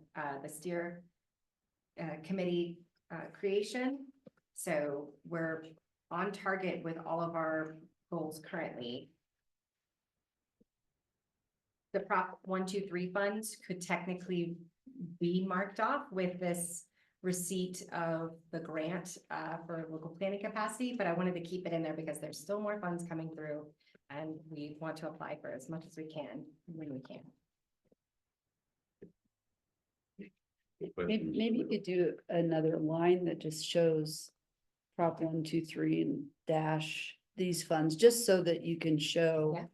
steer committee creation. So we're on target with all of our goals currently. The Prop 123 funds could technically be marked off with this receipt of the grant for local planning capacity, but I wanted to keep it in there because there's still more funds coming through and we want to apply for as much as we can when we can. Maybe you could do another line that just shows Prop 123 and dash these funds, just so that you can show Yeah.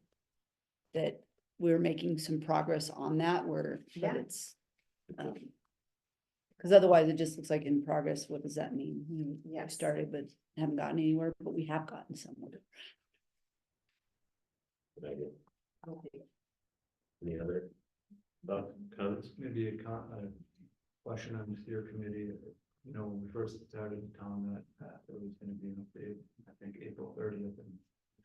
that we're making some progress on that, where Yeah. that it's because otherwise it just looks like in progress. What does that mean? We Yes. started, but haven't gotten anywhere, but we have gotten somewhere. Good idea. Any other thoughts, comments? Maybe a question on the steer committee. You know, when we first started the comment, there was gonna be an update, I think April 30th, and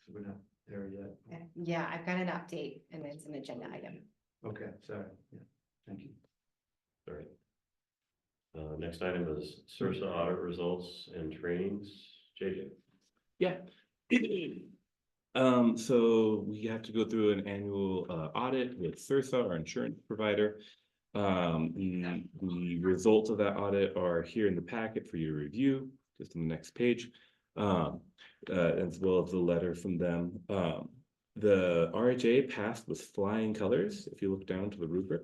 so we're not there yet. Yeah, I've got an update and it's an agenda item. Okay, sorry. Yeah, thank you. All right. Next item is CIRSA audit results and trainings. JJ. Yeah. So we have to go through an annual audit with CIRSA, our insurance provider. The results of that audit are here in the packet for you to review, just on the next page. As well as the letter from them. The RHA passed with flying colors. If you look down to the rubric,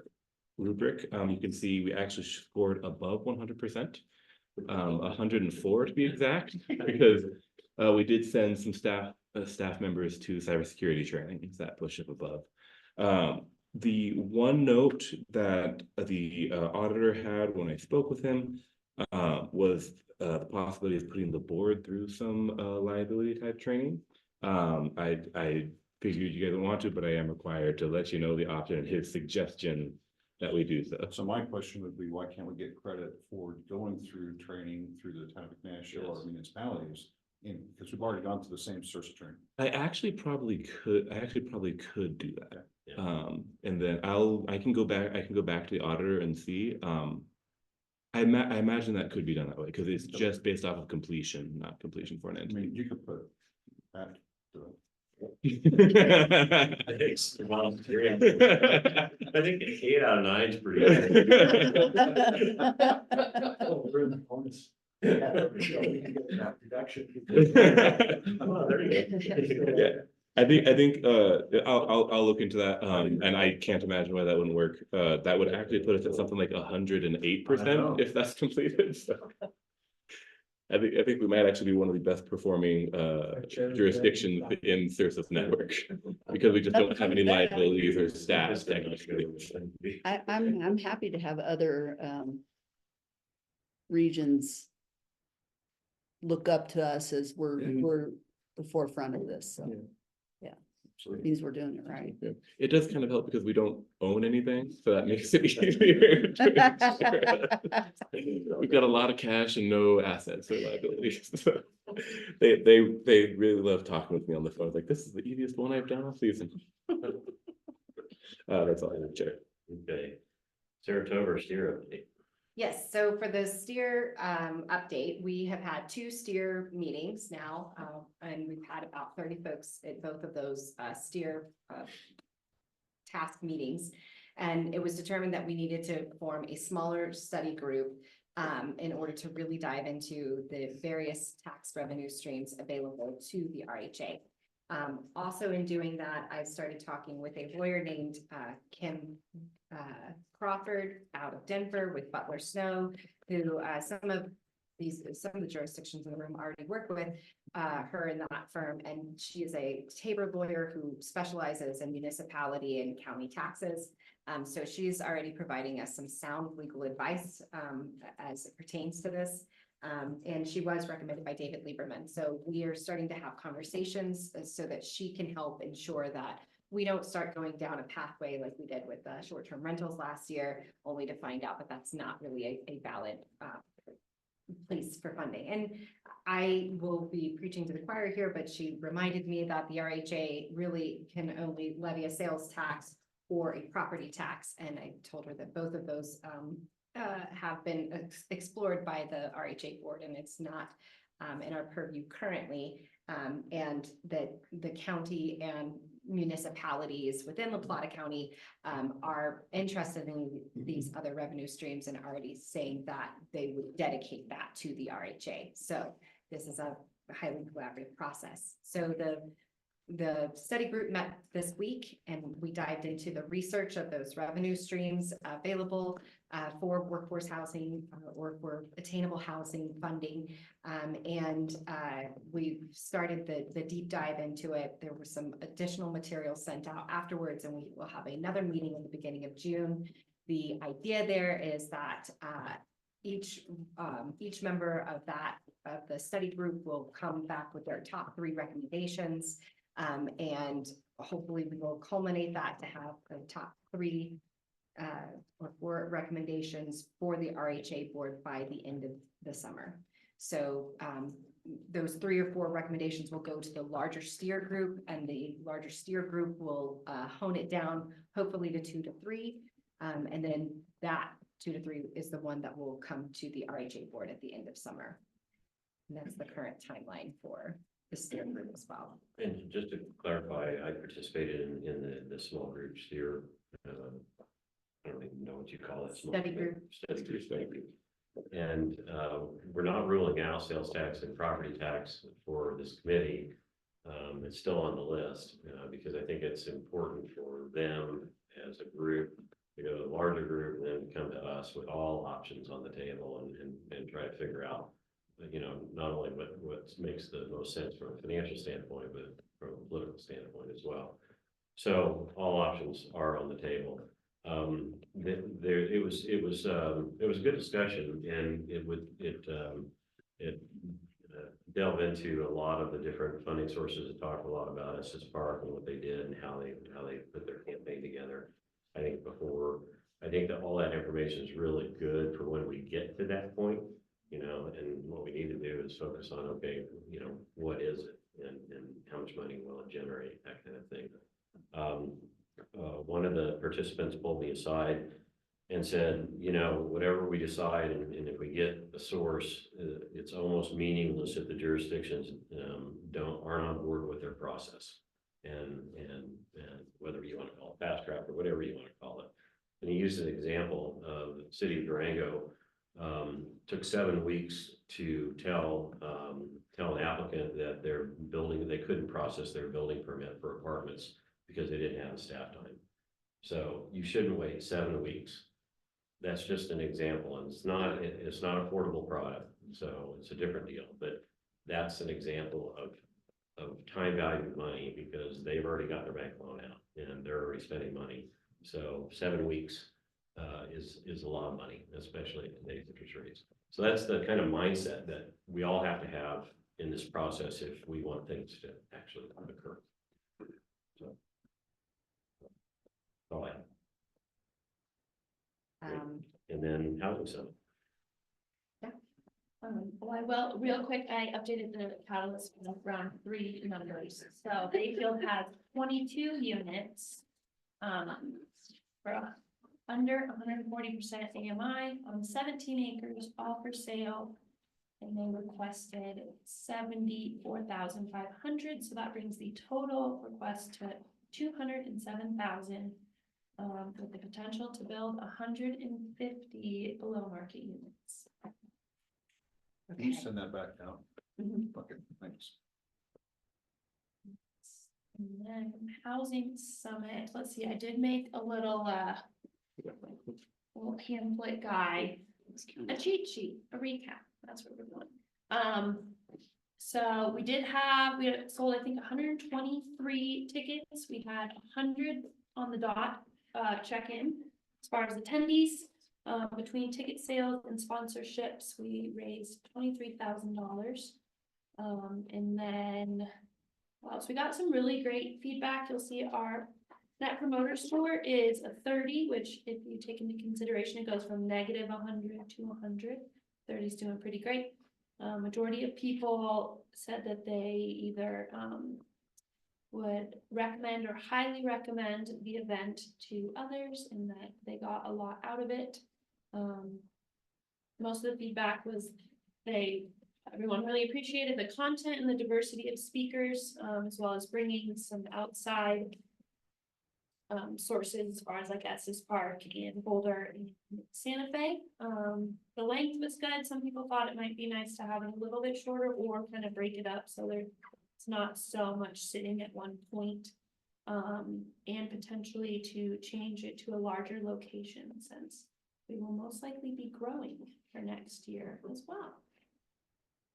you can see we actually scored above 100%. 104 to be exact, because we did send some staff members to cybersecurity training. Is that push up above? The one note that the auditor had when I spoke with him was the possibility of putting the board through some liability type training. I figured you guys don't want to, but I am required to let you know the option and his suggestion that we do so. So my question would be, why can't we get credit for going through training through the town of McNash or municipalities because we've already gone to the same CIRSA training. I actually probably could do that. Yeah. And then I can go back to the auditor and see. I imagine that could be done that way because it's just based off of completion, not completion for an I entity. mean, you could put that to it. Thanks. I think 8 out of 9 is pretty good. Oh, we're in the bonus. Yeah, we can get that reduction. Oh, there you go. Yeah. I think I'll look into that, and I can't imagine why that wouldn't work. That would actually put us at something like 108% if that's completed, so. I think we might actually be one of the best performing jurisdictions in CIRSA's network, because we just don't have any liabilities or staff technically. I'm happy to have other, regions look up to us as we're the forefront of this, so. Absolutely. Means we're doing it right. Yeah. It does kind of help because we don't own anything, so that makes it easier. We've got a lot of cash and no assets or liabilities. So they really love talking with me on the phone. Like, this is the easiest one I've done all season. That's all I have, Chair. Okay. Sarah Tober, steer update. Yes, so for the steer update, we have had 2 steer meetings now, and we've had about 30 folks at both of those steer task meetings. And it was determined that we needed to form a smaller study group in order to really dive into the various tax revenue streams available to the RHA. Also in doing that, I started talking with a lawyer named Kim Crawford out of Denver with Butler Snow, who some of the jurisdictions in the room already work with her in that firm, and she is a Tabor lawyer who specializes in municipality and county taxes. So she's already providing us some sound legal advice as it pertains to this. And she was recommended by David Lieberman. So we are starting to have conversations so that she can help ensure that we don't start going down a pathway like we did with short-term rentals last year, only to find out that that's not really a valid place for funding. And I will be preaching to the choir here, but she reminded me that the RHA really can only levy a sales tax or a property tax. And I told her that both of those have been explored by the RHA board, and it's not in our purview currently, and that the county and municipalities within La Plata County are interested in these other revenue streams and already saying that they would dedicate that to the RHA. So this is a highly collaborative process. So the study group met this week, and we dived into the research of those revenue streams available for workforce housing or for attainable housing funding. And we've started the deep dive into it. There was some additional material sent out afterwards, and we will have another meeting in the beginning of June. The idea there is that each member of the study group will come back with their top 3 recommendations. And hopefully we will culminate that to have the top 3 or 4 recommendations for the RHA board by the end of the summer. So those 3 or 4 recommendations will go to the larger steer group, and the larger steer group will hone it down, hopefully to 2 to 3. And then that 2 to 3 is the one that will come to the RHA board at the end of summer. And that's the current timeline for the steer group as well. And just to clarify, I participated in the small group steer. I don't even know what you call it. Study group. Study group. And we're not ruling out sales tax and property tax for this committee. It's still on the list because I think it's important for them as a group to go to the larger group and then come to us with all options on the table and try to figure out, you know, not only what makes the most sense from a financial standpoint, but from a political standpoint as well. So all options are on the table. It was a good discussion, and it delved into a lot of the different funding sources. It talked a lot about Estes Park and what they did and how they put their campaign together. I think that all that information is really good for when we get to that point. you know, and what we need to do is focus on, okay, you know, what is it and how much money will it generate, that kind of thing. One of the participants pulled me aside and said, you know, whatever we decide, and if we get a source, it's almost meaningless if the jurisdictions aren't on board with their process. And whether you want to call it fast track or whatever you want to call it. And he used an example of the city of Durango, took 7 weeks to tell an applicant that their building, they couldn't process their building permit for apartments because they didn't have the staff time. So you shouldn't wait 7 weeks. That's just an example, and it's not a portable product, so it's a different deal, but that's an example of time value of money, because they've already got their bank loan out and they're already spending money. So 7 weeks is a lot of money, especially at today's interest rates. So that's the kind of mindset that we all have to have in this process if we want things to actually occur. So that's all I have. And then housing summit. Well, real quick, I updated the catalyst from round 3 numbers. So Bayfield has 22 units, for under 140% AMI on 17 acres, all for sale. And they requested 74,500. So that brings the total request to 207,000. With the potential to build 150 below market units. Can you send that back out? Okay, thanks. And then housing summit, let's see, I did make a little pamphlet guide, a cheat sheet, a recap, that's what we're doing. So we had sold, I think, 123 tickets. We had 100 on the dot check-in. As far as attendees, between ticket sales and sponsorships, we raised $23,000. And then, well, so we got some really great feedback. You'll see our Net Promoter Score is a 30, which if you take into consideration, it goes from -100 to 100. 30 is doing pretty great. Majority of people said that they either would recommend or highly recommend the event to others, and that they got a lot out of it. Most of the feedback was everyone really appreciated the content and the diversity of speakers, as well as bringing some outside sources as far as like Estes Park and Boulder and Santa Fe. The length was good. Some people thought it might be nice to have it a little bit shorter or kind of break it up so it's not so much sitting at one point, and potentially to change it to a larger location, since we will most likely be growing for next year as well.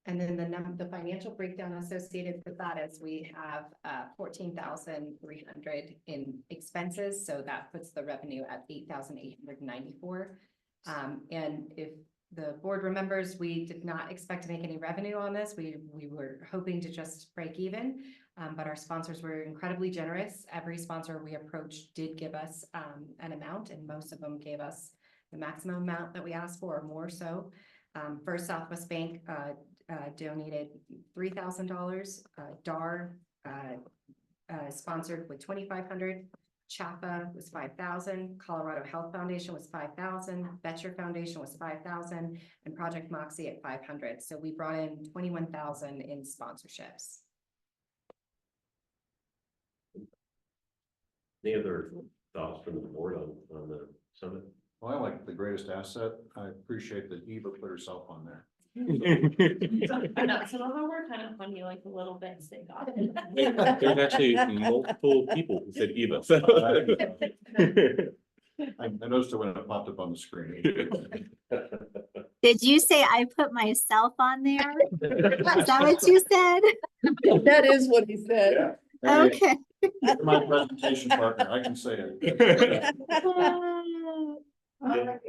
And then the financial breakdown associated with that is we have 14,300 in expenses, so that puts the revenue at 8,894. And if the board remembers, we did not expect to make any revenue on this. We were hoping to just break even, but our sponsors were incredibly generous. Every sponsor we approached did give us an amount, and most of them gave us the maximum amount that we asked for or more so. First Southwest Bank donated $3,000. DAR sponsored with $2,500. CHAPA was $5,000. Colorado Health Foundation was $5,000. Betcher Foundation was $5,000, and Project Moxie at $500. So we brought in $21,000 in sponsorships. Any other thoughts from the board on the summit? Well, I like the greatest asset. I appreciate that Eva put herself on there. I know some of them were kind of funny, like the little bits they got. There's actually multiple people who said Eva. So. I noticed it when it popped up on the screen. Did you say I put myself on there? Is that what you said? That is what he said. Yeah. Okay. You're my presentation partner, I can say it. I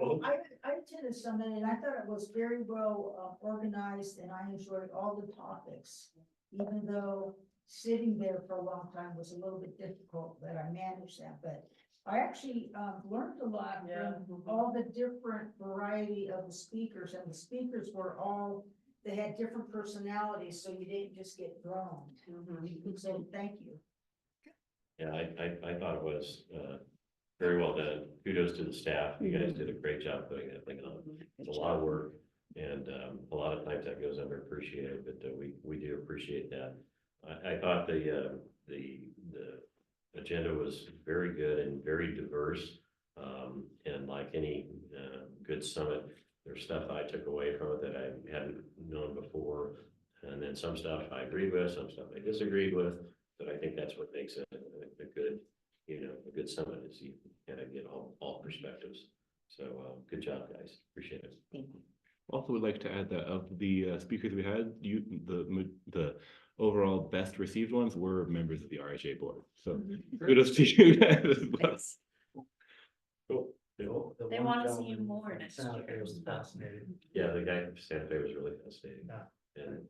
attended summit and I thought it was very well organized, and I enjoyed all the topics. Even though sitting there for a long time was a little bit difficult, but I managed that. But I actually, learned a lot from all the different variety of the speakers, and the speakers were all, they had different personalities, so you didn't just get drawn. So thank you. Yeah, I thought it was, very well done. Kudos to the staff. You guys did a great job putting that thing on. It's a lot of work, and a lot of times that goes underappreciated, but we do appreciate that. I thought the agenda was very good and very diverse. And like any good summit, there's stuff I took away from it that I hadn't known before. And then some stuff I agreed with, some stuff I disagreed with, but I think that's what makes it a good, a good summit, is you kind of get all perspectives. So good job, guys. Appreciate it. Thank you. Also would like to add that of the speakers we had, the overall best received ones were members of the RHA board. So kudos to you guys as well. Thanks. Cool. They want to see you more next year. fascinating. Yeah, the guy from Santa Fe was really fascinating. And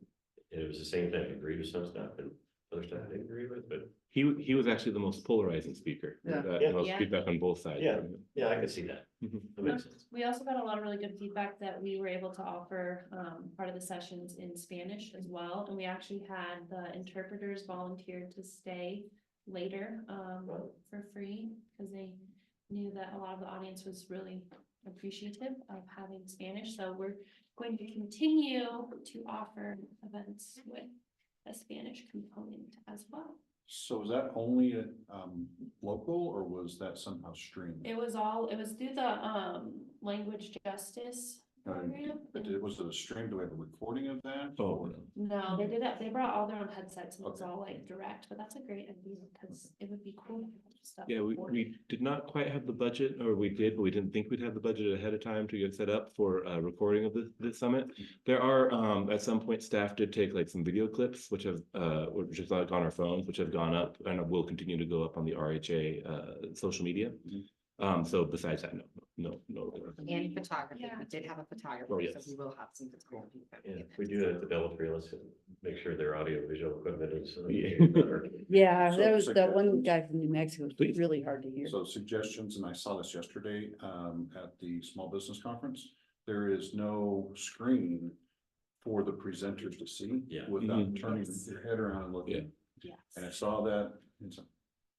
it was the same thing. I agreed with some stuff and other stuff I didn't agree with, but He was actually the most polarizing speaker. Yeah. Got Yeah. the most Yeah. feedback on both sides. Yeah. yeah, I could see that. Mhm. That makes sense. We also got a lot of really good feedback that we were able to offer part of the sessions in Spanish as well. And we actually had the interpreters volunteer to stay later for free, because they knew that a lot of the audience was really appreciative of having Spanish. So we're going to continue to offer events with a Spanish component as well. So is that only local, or was that somehow streamed? It was through the language justice program. Was it a stream? Do we have a recording of that? Oh, No, they did that. They brought all their own headsets and it was all like direct, but that's a great idea because it would be cool to have stuff. yeah, we recorded. did not quite have the budget, or we did, but we didn't think we'd have the budget ahead of time to get set up for recording of this summit. There are at some point staff did take like some video clips, which is like on our phones, which have gone up and will continue to go up on the RHA social media. So besides that, no. And photography. Yeah. We did have a photographer, Oh, so yes. we will have some photography. Yeah, we do that at the Bellatry. Let's make sure their audio visual equipment is Yeah. better. Yeah, So there was that one suggestions? guy from New Mexico, Please. was really hard to hear. So suggestions, and I saw this yesterday at the small business conference, there is no screen for the presenters to see. Yeah. Without Mhm. turning Yes. your head around and looking. Yes. And I saw that, and so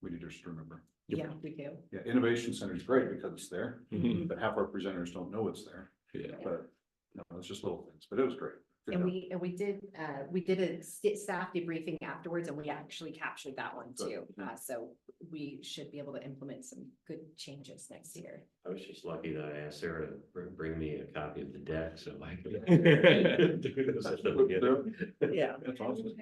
we need to just remember. Yeah, we do. Yeah, Innovation Center is great because it's there, Mhm. but half our presenters don't know it's there. Yeah. But no, it's just little things, but it was great. Good And job. we did a staff debriefing afterwards, and we actually captured that one too. So we should be able to implement some good changes next year. I was just lucky that I asked Sarah to bring me a copy of the deck, so I could. do this at the beginning. Yeah. That's awesome.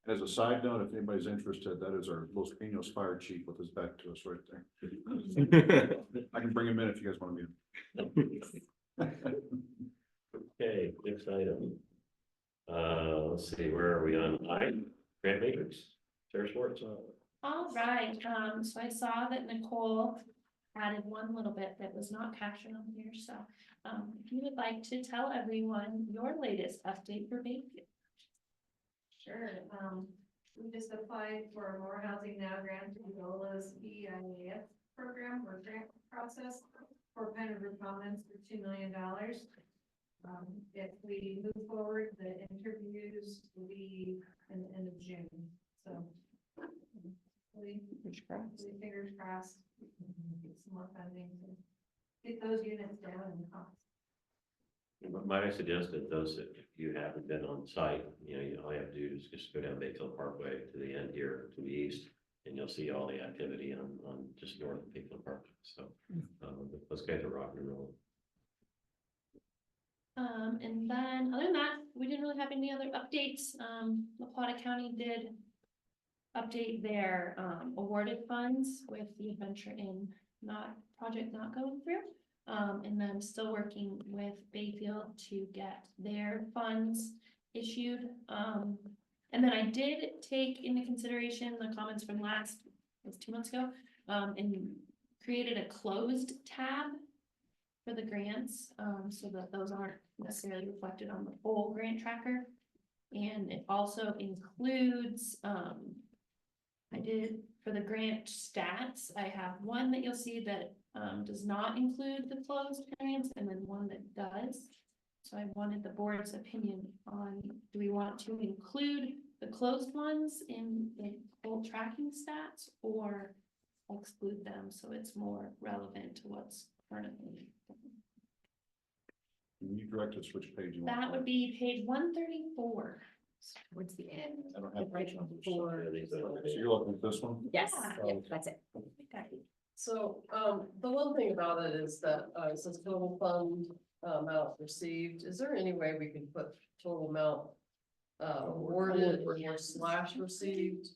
As a side note, if anybody's interested, that is our Los Pinos fire chief with his back to us right there. I can bring him in if you guys want to meet him. Okay, next item. Let's see, where are we on? Grant matrix, Sarah Schwartz. All right, so I saw that Nicole added one little bit that was not captured on here, so if you would like to tell everyone your latest update for Bayview. Sure, we just applied for a More Housing Now grant to Gola's EIAF program or grant process for Penrose Commons for $2 million. If we move forward, the interviews will be in the end of June, so. Fingers crossed, get some more funding to get those units down in cost. Might I suggest that those, that if you haven't been on site, all you have to do is just go down Bakehill Parkway to the end here to the east, and you'll see all the activity on just north of Bakehill Parkway. So those guys are rocking and rolling. And then other than that, we didn't really have any other updates. La Plata County did update their awarded funds with the Adventure Inn project not going through. And then still working with Bayfield to get their funds issued. And then I did take into consideration the comments from it was 2 months ago, and created a closed tab for the grants, so that those aren't necessarily reflected on the full grant tracker. And it also includes I did, for the grant stats, I have one that you'll see that does not include the closed grants and then one that does. So I wanted the board's opinion on, do we want to include the closed ones in the full tracking stats or exclude them so it's more relevant to what's currently? Can you direct us which page you want? That would be page 134. Towards the end. I don't have. Right before. Yeah, these are- So you're looking at this one? Yes, Yeah. yep, that's it. So, the one thing about it is that, it says total fund amount received. Is there any way we can put total amount awarded or slash received?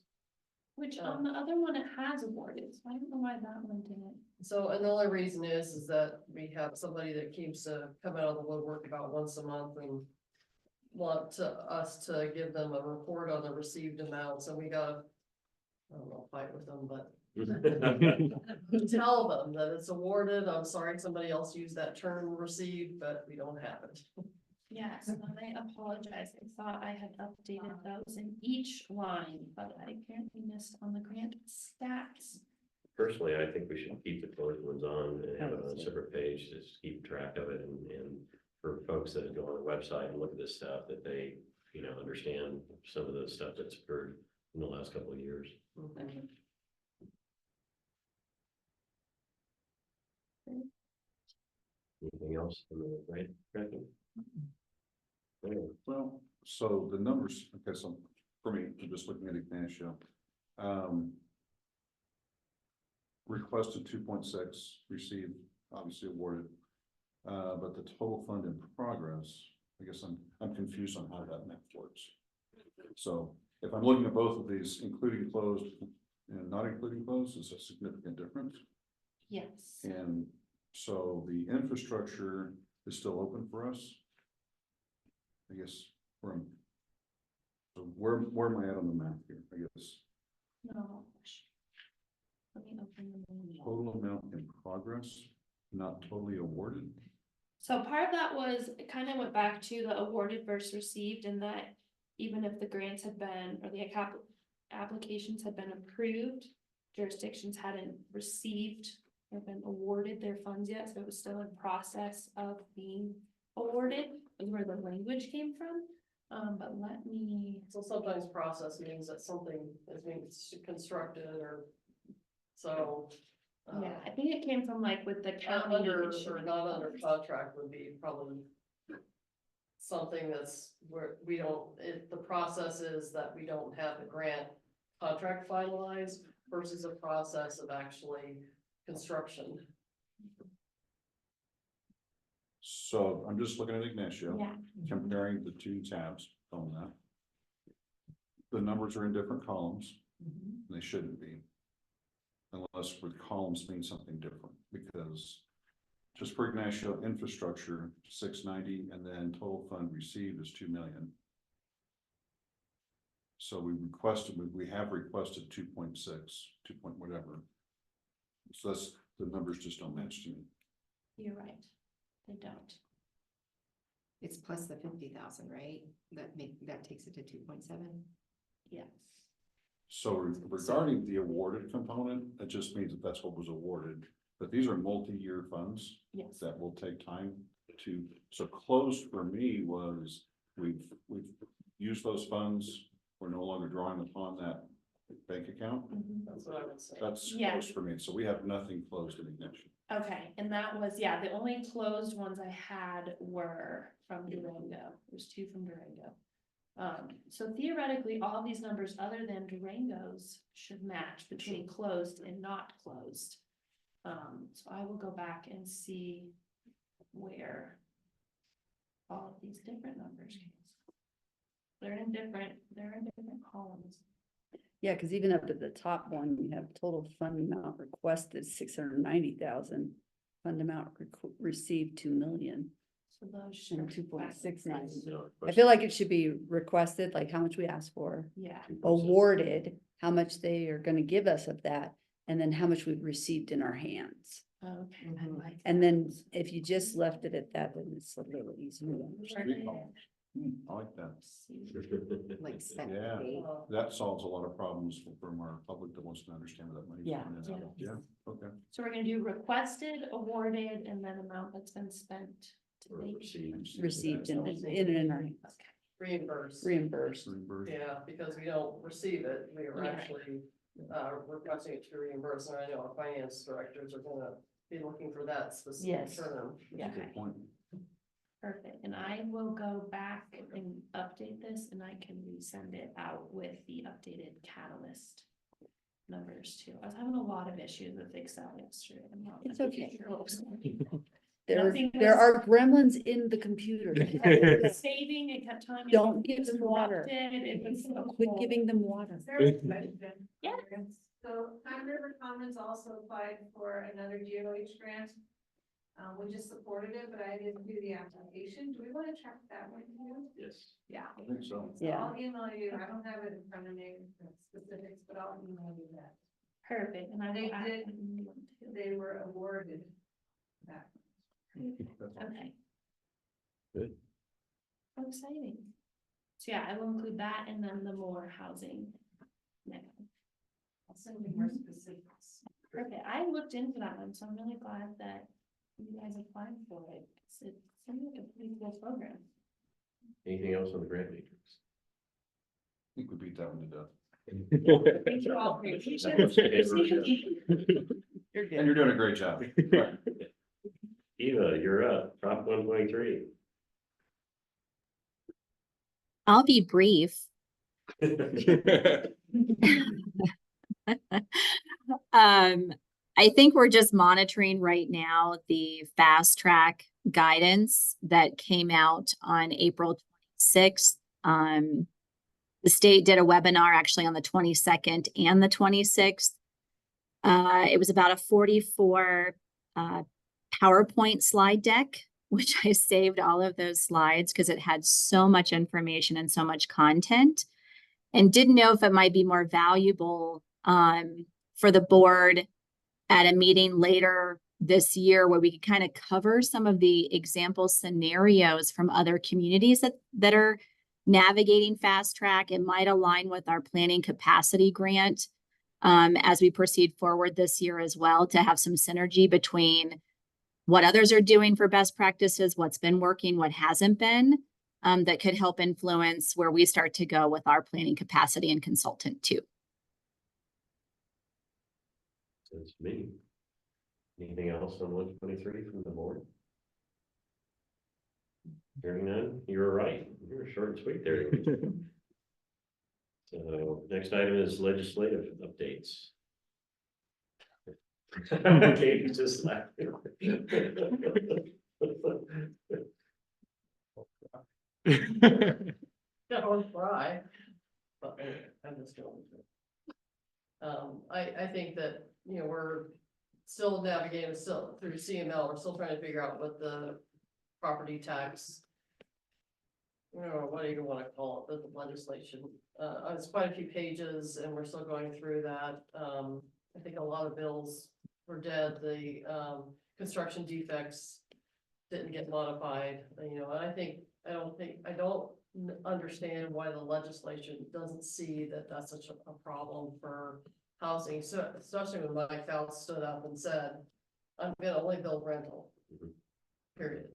Which on the other one, it has awarded, so I don't know why that one didn't. So, and the only reason is that we have somebody that keeps to come out of the woodwork about once a month and want us to give them a report on the received amounts, and we gotta, I don't know, fight with them, but tell them that it's awarded. I'm sorry, somebody else used that term received, but we don't have it. Yes, and I apologize. I thought I had updated those in each line, but I apparently missed on the grant stats. Personally, I think we should keep the closed ones on and have it on a separate page, just keep track of it and for folks that go on the website and look at this stuff, that they, you know, understand some of the stuff that's occurred in the last couple of years. Okay. Anything else on the grant tracking? Well, so the numbers, okay, so for me, I'm just looking at Ignacio. Requested 2.6, received, obviously awarded. But the total fund in progress, I guess I'm confused on how that math works. So if I'm looking at both of these, including closed and not including closed, is a significant difference. Yes. And so the infrastructure is still open for us. I guess where am I at on the map here? I guess No. Let me open the manual. total amount in progress, not totally awarded. So part of that was, it kind of went back to the awarded versus received, and that even if the grants had been, or the applications had been approved, jurisdictions hadn't received or been awarded their funds yet, so it was still in process of being awarded, is where the language came from. But let me, So sometimes process means that something is being constructed or so. yeah, I think it came from like with the Not county. under or issuing not under funds. contract would be probably something that's where we don't, the process is that we don't have the grant contract finalized versus a process of actually construction. So I'm just looking at Ignacio. Yeah. Comparing the two tabs on that. The numbers are in different columns, and they shouldn't be. Unless the columns mean something different, because just for Ignacio infrastructure, 690, and then total fund received is 2 million. So we have requested 2.6, 2 point whatever. So that's, the numbers just don't match to me. You're right, they don't. It's plus the 50,000, right? That takes it to 2.7. Yes. So regarding the awarded component, it just means that that's what was awarded, but these are multi-year funds Yes. that will take time to, so closed for me was, we've used those funds, we're no longer drawing upon that bank account. That's what I would say. That's Yeah. closed for me, so we have nothing closed in Ignition. Okay, and that was, yeah, the only closed ones I had were from Durango. There's 2 from Durango. So theoretically, all of these numbers other than Durango's should match between closed and not closed. So I will go back and see where all of these different numbers came. They're in different columns. Yeah, because even up at the top one, you have total fund amount requested 690,000. Fund amount received 2 million. So those should. And 2.69. No, I feel like it should be requested, like how much we asked for, Yeah, awarded, how much they are gonna give us of that, and then how much we've received in our hands. okay, I like. And then if you just left it at that, then it's a little easier. Three columns. I like that. Like spent Yeah. date. That solves a lot of problems from our public that wants to understand where that money's Yeah. going. in and out. Yeah, okay. So we're gonna do requested, awarded, and then amount that's been spent to Or date. Received in and Okay. Reimburse. reimbursed. Reimbursed. Yeah, because we don't receive it, we are Yeah. actually, requesting it to be reimbursed, and I know our finance directors are gonna be looking for that specific Yes. term. That's a good point. Perfect, and I will go back and update this and I can resend it out with the updated catalyst numbers too. I was having a lot of issues with Excel yesterday. I'm not- It's okay. There- There there are gremlins in the computer. Saving, it kept telling me. Don't give them water. It was so Quit cool. giving them water. Yeah. So Time River Commons also applied for another GOH grant. We just supported it, but I didn't do the application. Do we want to check that one too? Yes. Yeah. I think so. So Yeah. I'll email you. I don't have it in front of me, the specifics, but I'll email you that. Perfect, and I They will add did- a new one too. They were awarded that. Okay. Good. How exciting. So yeah, I will include that and then the more housing. Now. I'll send you more specifics. Perfect. I looked into that one, so I'm really glad that you guys applied for it. It seemed like a pretty cool program. Anything else on the grant matrix? I think we beat that one to death. Thank you all for your patience. You're And you're doing a great job. Right. Eva, you're up, Prop 123. I'll be brief. I think we're just monitoring right now the fast track guidance that came out on April 26th. The state did a webinar actually on the 22nd and the 26th. It was about a 44 PowerPoint slide deck, which I saved all of those slides because it had so much information and so much content, and didn't know if it might be more valuable for the board at a meeting later this year where we could kind of cover some of the example scenarios from other communities that are navigating fast track. It might align with our planning capacity grant as we proceed forward this year as well, to have some synergy between what others are doing for best practices, what's been working, what hasn't been, that could help influence where we start to go with our planning capacity and consultant too. That's me. Anything else on 123 from the board? Hearing none, you were right. You were short and sweet there. So next item is legislative updates. Okay, you just laughed. Don't cry. But anyway, I'm just going to. I think that, you know, we're still navigating still through CML, we're still trying to figure out what the property tax. You know, what do you want to call it, the legislation, it's quite a few pages and we're still going through that. I think a lot of bills were dead, the, construction defects didn't get modified, you know, and I don't understand why the legislation doesn't see that that's such a problem for housing, so especially when Mike Fouts stood up and said, I'm gonna only build rental. Period.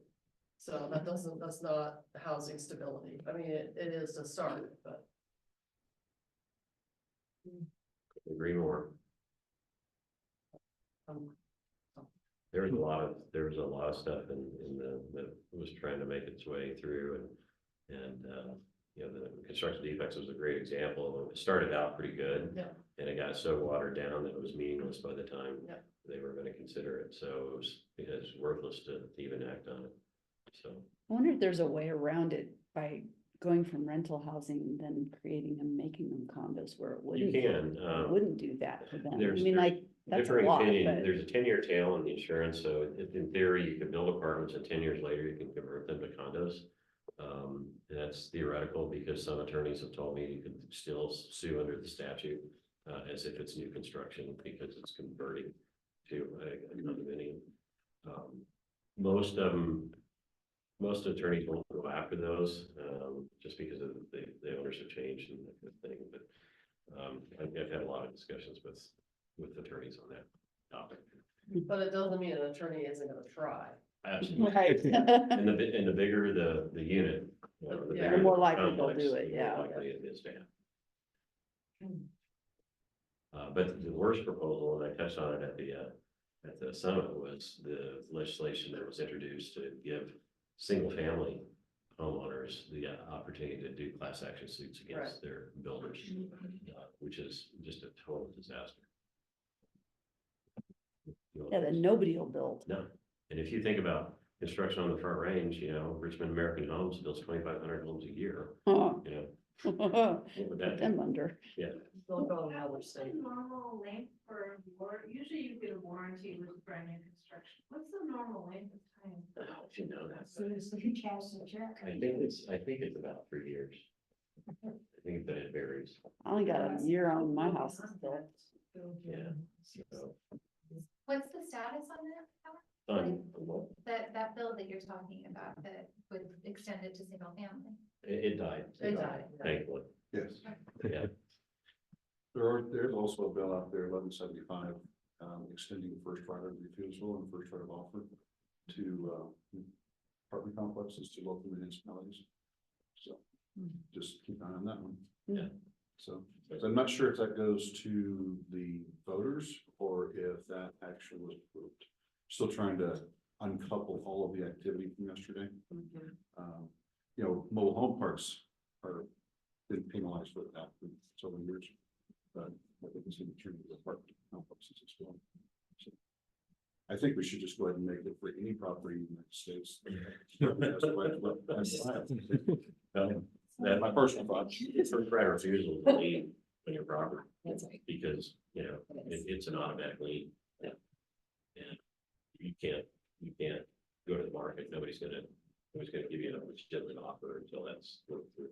So that's not housing stability. I mean, it is to start, but. Agree more. There was a lot of stuff in that was trying to make its way through, and you know, the construction defects was a great example. It started out pretty good. Yeah. And it got so watered down that it was meaningless by the time Yeah. they were going to consider it. So it was worthless to even act on it. So I wonder if there's a way around it by going from rental housing and then creating them, making them condos where it you wouldn't. can. It wouldn't do that for them. I There's- mean, there's like, that's a differing lot, opinion. but There's a 10-year tail on the insurance. So in theory, you could build apartments and 10 years later, you can convert them to condos. That's theoretical because some attorneys have told me you could still sue under the statute as if it's new construction because it's converting to a condominium. Most of them most attorneys won't go after those, just because of the owners have changed and that kind of thing, but. I've had a lot of discussions with attorneys on that topic. But it doesn't mean an attorney isn't gonna try. Absolutely. Right. And the bigger the unit. The Yeah. bigger The more the likely they'll complex, do it, the more yeah. likely it is to happen. But the worst proposal, and I touched on it at the summit, was the legislation that was introduced to give single family homeowners the opportunity to do class action suits against their builders, which is just a total disaster. Yeah, then nobody will build. No, and if you think about construction on the Front Range, Richmond American Homes builds 2,500 homes a year, Huh. what would that Put do? them under. Yeah, Don't go to another What's the state. normal length for usually you get a warranty with brand new construction. What's the normal length of time? if you know that. As soon as you cash the check. I think it's about 3 years. I think that it varies. I only got a year on my house still. Yeah. So, What's the status on that? That bill that you're talking about that would extend it to single family? it died. It died, yeah. Thankfully, Yes. yeah. There's also a bill out there, 1175, extending first right of refusal and first right of offer to apartment complexes to local municipalities. So just keep an eye on that one. Yeah. So I'm not sure if that goes to the voters or if that actually was approved. Still trying to uncouple all of the activity from yesterday. Mobile home parks are been penalized for that for several years. But I think it's in the turn of the apartment complexes as well. So I think we should just go ahead and make it for any property in the United States. That My personal thought. It's for right of refusal to lien on your property. Because, it's an automatic lien. Yeah. And you can't go to the market. Nobody's gonna give you a legitimate offer until that's worked through.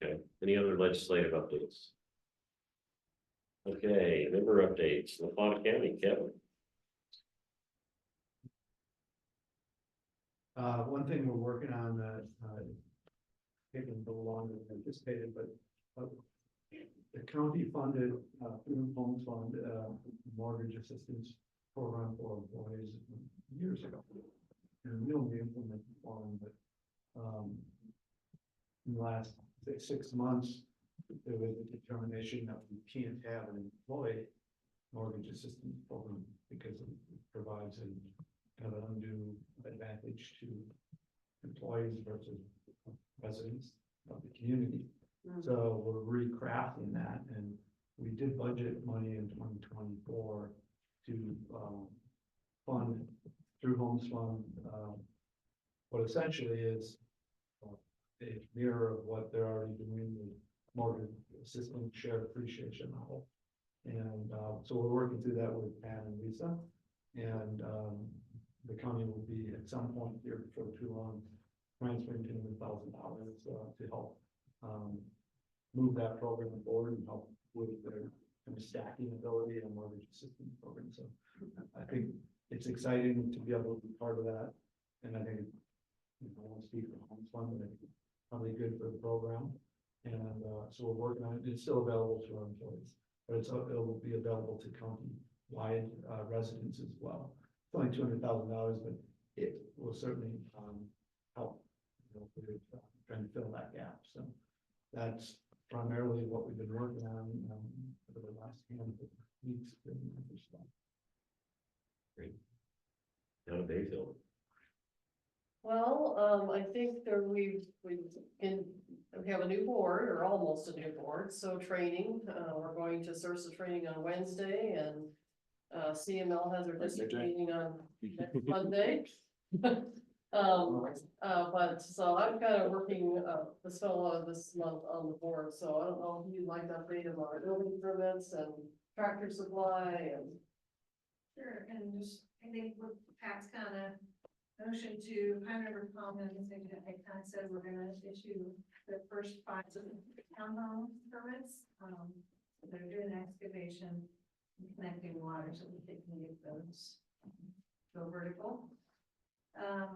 Okay, any other legislative updates? Okay, member updates, LaFonda County, Kevin. One thing we're working on that, taking a little longer than anticipated, but the county funded, through Homes Fund, mortgage assistance program for employees years ago. And we only implemented one, but, in the last 6 months, there was a determination that we can't have an employee mortgage assistance program because it provides an kind of undue advantage to employees versus residents of the community. So we're recrafting that, and we did budget money in 2024 to fund through Homes Fund what essentially is a mirror of what they're already doing with mortgage assistance shared appreciation model. And so we're working through that with Pam and Lisa, and the county will be at some point here before too long transferring $200,000 to help move that program forward and help with their kind of stacking ability and mortgage assistance program. So I think it's exciting to be able to be part of that, and I think I won't speak for Homes Fund, but I think it's probably good for the program. And so we're working on it. It's still available to our employees, but it will be available to county-wide residents as well. It's only $200,000, but it will certainly help, with trying to fill that gap. So that's primarily what we've been working on for the last handful of weeks. Great. Down to Bayfield. Well, I think there we have a new board, or almost a new board, so training, we're going to CIRSA training on Wednesday, and CML has their district meeting on next Monday. But so I'm kind of working this fellow this month on the board, so I don't know if you'd like to update him on building permits and tractor supply and. Sure, and just, I think what Pat's kind of motion to, I remember comments, I kind of said we're gonna issue the first 5 townhome permits. So they're doing excavation and connecting water so that they can get those go vertical.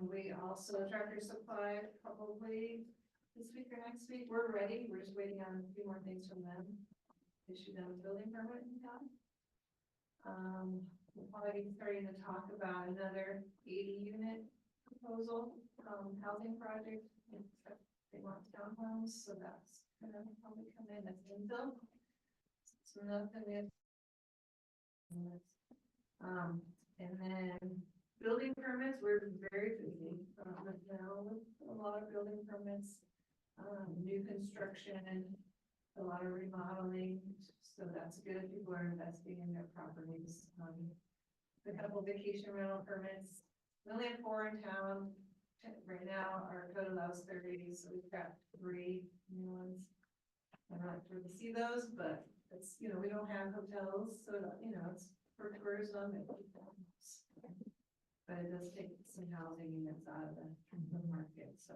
We also, Tractor Supply, probably this week or next week, we're ready, we're just waiting on a few more things from them. Issue them a building permit in town. We'll probably be starting to talk about another 80-unit proposal, housing project. They want townhomes, so that's gonna probably come in as infill. So nothing we have. And then building permits, we're very busy, right now with a lot of building permits, new construction, a lot of remodeling, so that's good. People are investing in their properties. A couple vacation rental permits. We only have 4 in town. Right now, our code allows 30, so we've got 3 new ones. I'm not sure to see those, but it's, you know, we don't have hotels, so, you know, it's for tourism. But it does take some housing units out of the market, so.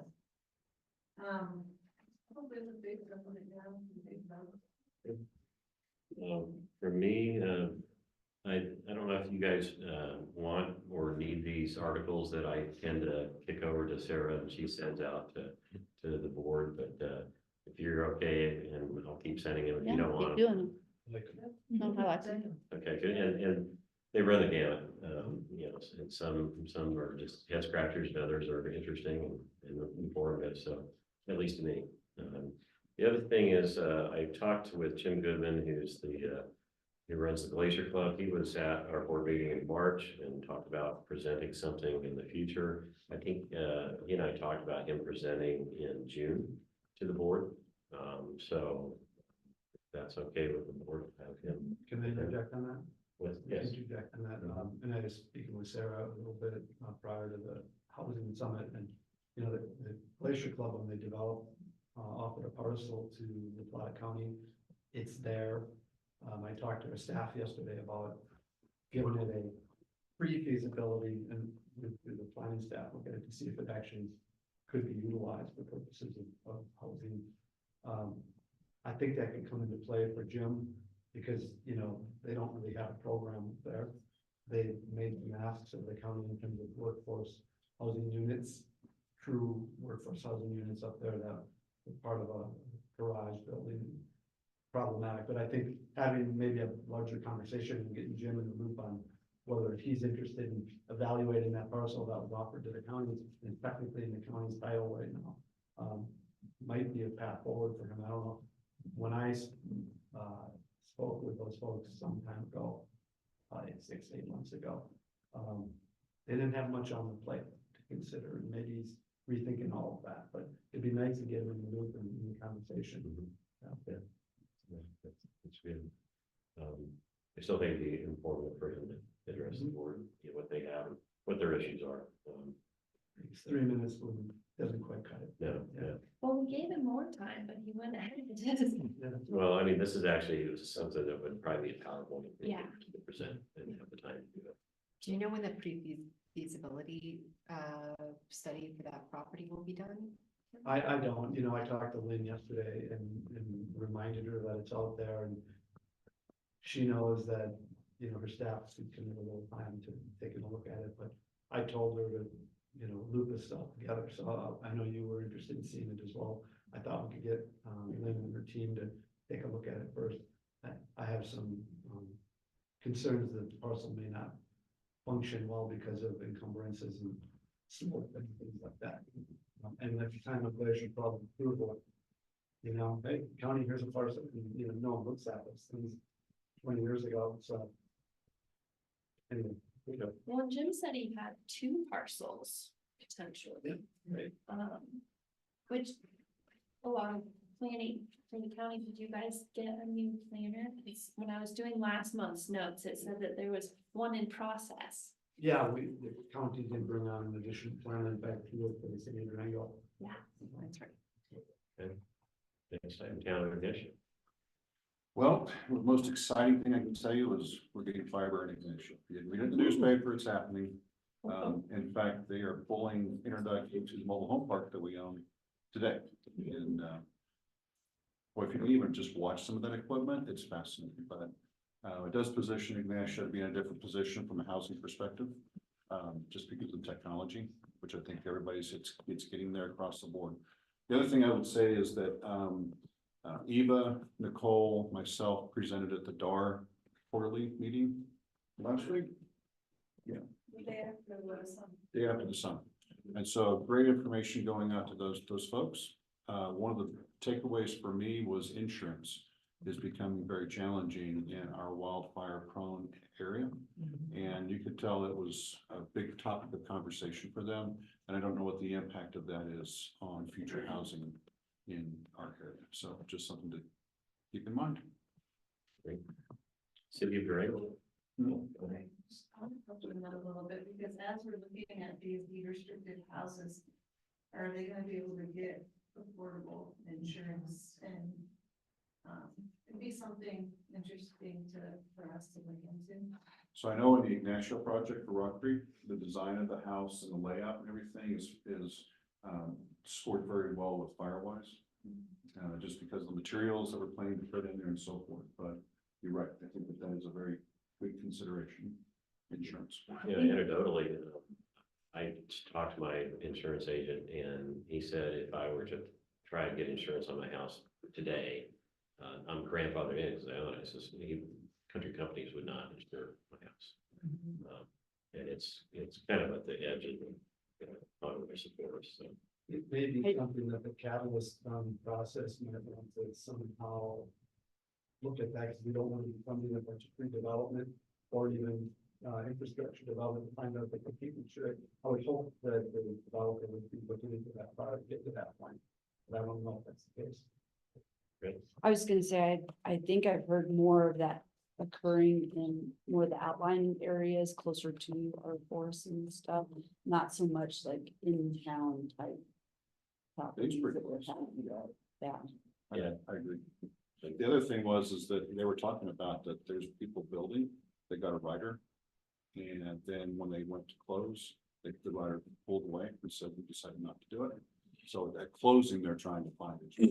Hopefully it's a big one right now, big number. For me, I don't know if you guys want or need these articles that I tend to kick over to Sarah and she sends out to the board, but if you're okay, and I'll keep sending them if you don't want them. Doing them. No, I like them. Okay, good, and they run the gamut, you know, and some are just head scratchers, and others are interesting and informative, so at least to me. The other thing is, I talked with Jim Goodman, who's he runs the Glacier Club. He was at our board meeting in March and talked about presenting something in the future. I think he and I talked about him presenting in June to the board. So if that's okay with the board, have him. Can I interject on that? Yes. Interject on that, and I was speaking with Sarah a little bit prior to the housing summit, and you know, the Glacier Club, when they developed, offered a parcel to the Platte County. It's there. I talked to her staff yesterday about giving it a pre-feasibility and with the planning staff, look at it to see if it actually could be utilized for purposes of housing. I think that can come into play for Jim because, you know, they don't really have a program there. They made some asks of the county in terms of workforce housing units, true workforce housing units up there that were part of a garage building. Problematic, but I think having maybe a larger conversation and getting Jim in the loop on whether he's interested in evaluating that parcel that was offered to the county and technically in the county's title right now, might be a path forward for him. I don't know. When I spoke with those folks some time ago, 6-8 months ago, they didn't have much on the plate to consider, and maybe he's rethinking all of that. But it'd be nice to get him in the loop and in the conversation out there. That's good. I still think it'd be informative for him to address the board, you know, what they have, what their issues are. It's 3 minutes doesn't quite cut it. No, yeah. Well, we gave him more time, but he went ahead and did it. Yeah. Well, I mean, this is actually, it was something that would probably be a PowerPoint. Yeah. To present and have the time to do it. Do you know when the pre-feasibility study for that property will be done? I don't, you know, I talked to Lynn yesterday and reminded her that it's out there, and she knows that, you know, her staff's committed a little time to taking a look at it, but I told her to, you know, loop this stuff together, so I know you were interested in seeing it as well. I thought we could get Lynn and her team to take a look at it first. I have some concerns that the parcel may not function well because of encumbrances and smoke and things like that. And at the time of Glacier problem approval, you know, hey, county, here's a parcel, and, you know, no one looks at those things 20 years ago, so. Anyway, you know. Well, Jim said he had 2 parcels potentially. Right. Which a lot of planning for the county. Did you guys get a new planner? Because when I was doing last month's notes, it said that there was one in process. Yeah, the county did bring on an additional plan, in fact, to look for the city of Durango. Yeah, that's right. Okay. Next time, town recognition. Well, the most exciting thing I can tell you is we're getting fiber integration. If you didn't read it in the newspaper, it's happening. In fact, they are pulling introduction to the mobile home park that we own today. And well, if you even just watch some of that equipment, it's fascinating. But it does position Ignatia to be in a different position from a housing perspective, just because of technology. which I think it's getting there across the board. The other thing I would say is that, Eva, Nicole, myself presented at the DAR quarterly meeting last week. Yeah. Day after the sun. And so great information going out to those folks. One of the takeaways for me was insurance is becoming very challenging in our wildfire prone area. And you could tell it was a big topic of conversation for them. And I don't know what the impact of that is on future housing in our area. So just something to keep in mind. City of Durango. I'll touch on that a little bit, because as we're looking at these deed restricted houses, are they gonna be able to get affordable insurance? And it'd be something interesting for us to look into. So I know in the Ignacio project for Rock Creek, the design of the house and the layout and everything is scored very well with Firewise. Just because of the materials that we're planning to put in there and so forth, but you're right, I think that is a very good consideration, insurance. Yeah, anecdotally, I talked to my insurance agent and he said if I were to try and get insurance on my house today, I'm grandfathered in because I own it. It's just, country companies would not insure my house. And it's kind of at the edge of the controversy for us, so. It may be something that the catalyst process might want to somehow look at that, because we don't want to be funding a bunch of pre-development or even infrastructure development to find out if they can keep insured. I would hope that the developer would be looking into that product, get to that point, but I don't know if that's the case. I was gonna say, I think I've heard more of that occurring in more of the outlying areas closer to our forests and stuff, not so much like in town type properties that we're having that. Yeah. I agree. The other thing is that they were talking about that there's people building, they got a rider. And then when they went to close, the rider pulled away and said, we decided not to do it. So at closing, they're trying to find it.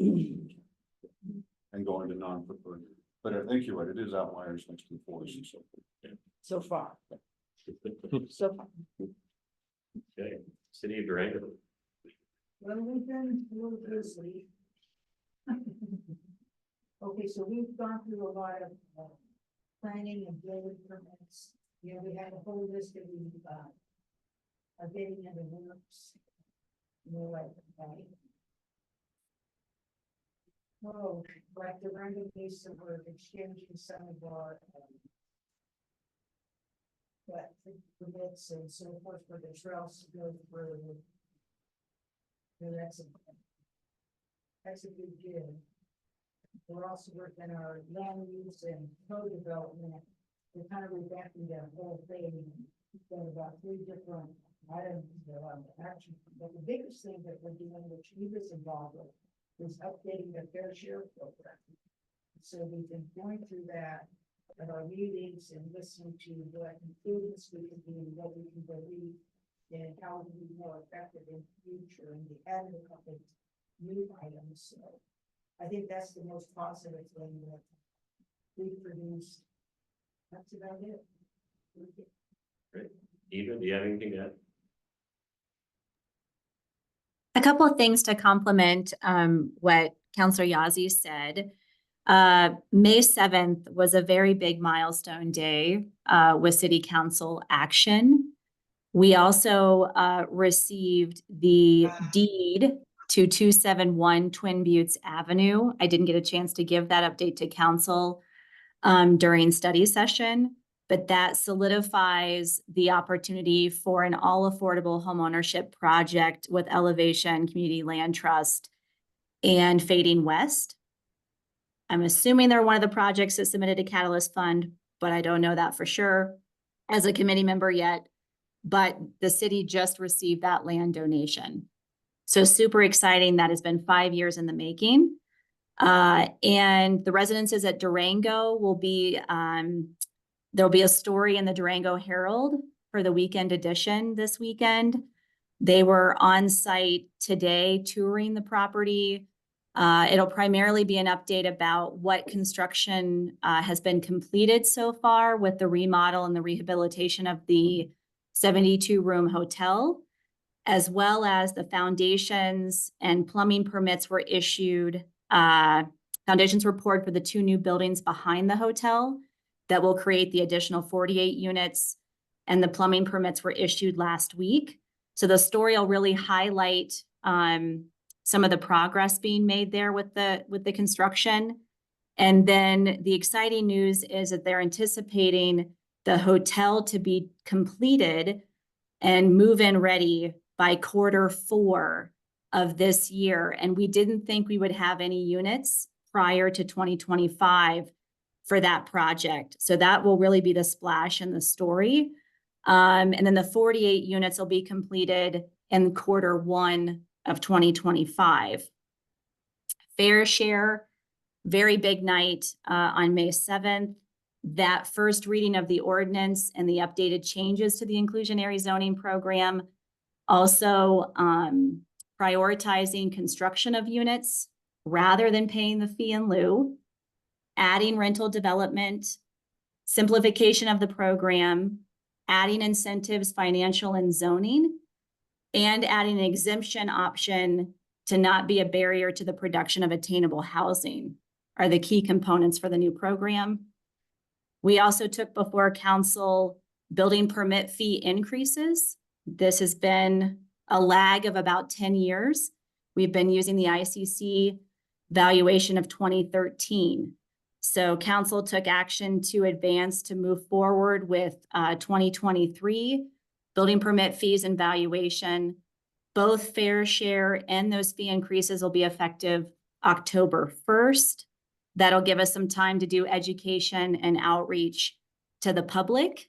And going to non-preferred. But I think you're right, it is outliers next to the forest and so forth. Yeah. So far. So far. Okay, City of Durango. Well, we've been a little busy. Okay, so we've gone through a lot of planning and building permits. You know, we had a whole list that we are getting in the works. More like, oh, like the random case that we're exchanging some of our but permits and so forth for the trails to go through. And that's a good deal. We're also working on our land use and co-development. We're kind of revamping that whole thing. We've got about 3 different items that are action. But the biggest thing that we're doing, which Eva's involved with, is updating the fair share program. So we've been going through that at our meetings and listening to what improvements we can do and what we can believe and how we can be more effective in the future, and we added a couple of new items. So I think that's the most positive thing that we produced. That's about it. Great. Eva, do you have anything to add? A couple of things to complement what Councilor Yazzie said. May 7th was a very big milestone day with City Council action. We also received the deed to 271 Twin Buttes Avenue. I didn't get a chance to give that update to council during study session, but that solidifies the opportunity for an all affordable homeownership project with Elevation Community Land Trust and Fading West. I'm assuming they're one of the projects that submitted a Catalyst Fund, but I don't know that for sure as a committee member yet. But the city just received that land donation. So super exciting. That has been 5 years in the making. And the residences at Durango will be, there'll be a story in the Durango Herald for the weekend edition this weekend. They were on site today touring the property. It'll primarily be an update about what construction has been completed so far with the remodel and the rehabilitation of the 72-room hotel, as well as the foundations and plumbing permits were issued. Foundations were poured for the 2 new buildings behind the hotel that will create the additional 48 units, and the plumbing permits were issued last week. So the story will really highlight some of the progress being made there with the construction. And then the exciting news is that they're anticipating the hotel to be completed and move-in ready by Q4 of this year. And we didn't think we would have any units prior to 2025 for that project. So that will really be the splash in the story. And then the 48 units will be completed in Q1 of 2025. Fair share, very big night on May 7th. That first reading of the ordinance and the updated changes to the inclusionary zoning program. Also prioritizing construction of units rather than paying the fee in lieu, adding rental development, simplification of the program, adding incentives, financial and zoning, and adding an exemption option to not be a barrier to the production of attainable housing are the key components for the new program. We also took before council building permit fee increases. This has been a lag of about 10 years. We've been using the ICC valuation of 2013. So council took action to advance to move forward with 2023 building permit fees and valuation. Both fair share and those fee increases will be effective October 1st. That'll give us some time to do education and outreach to the public.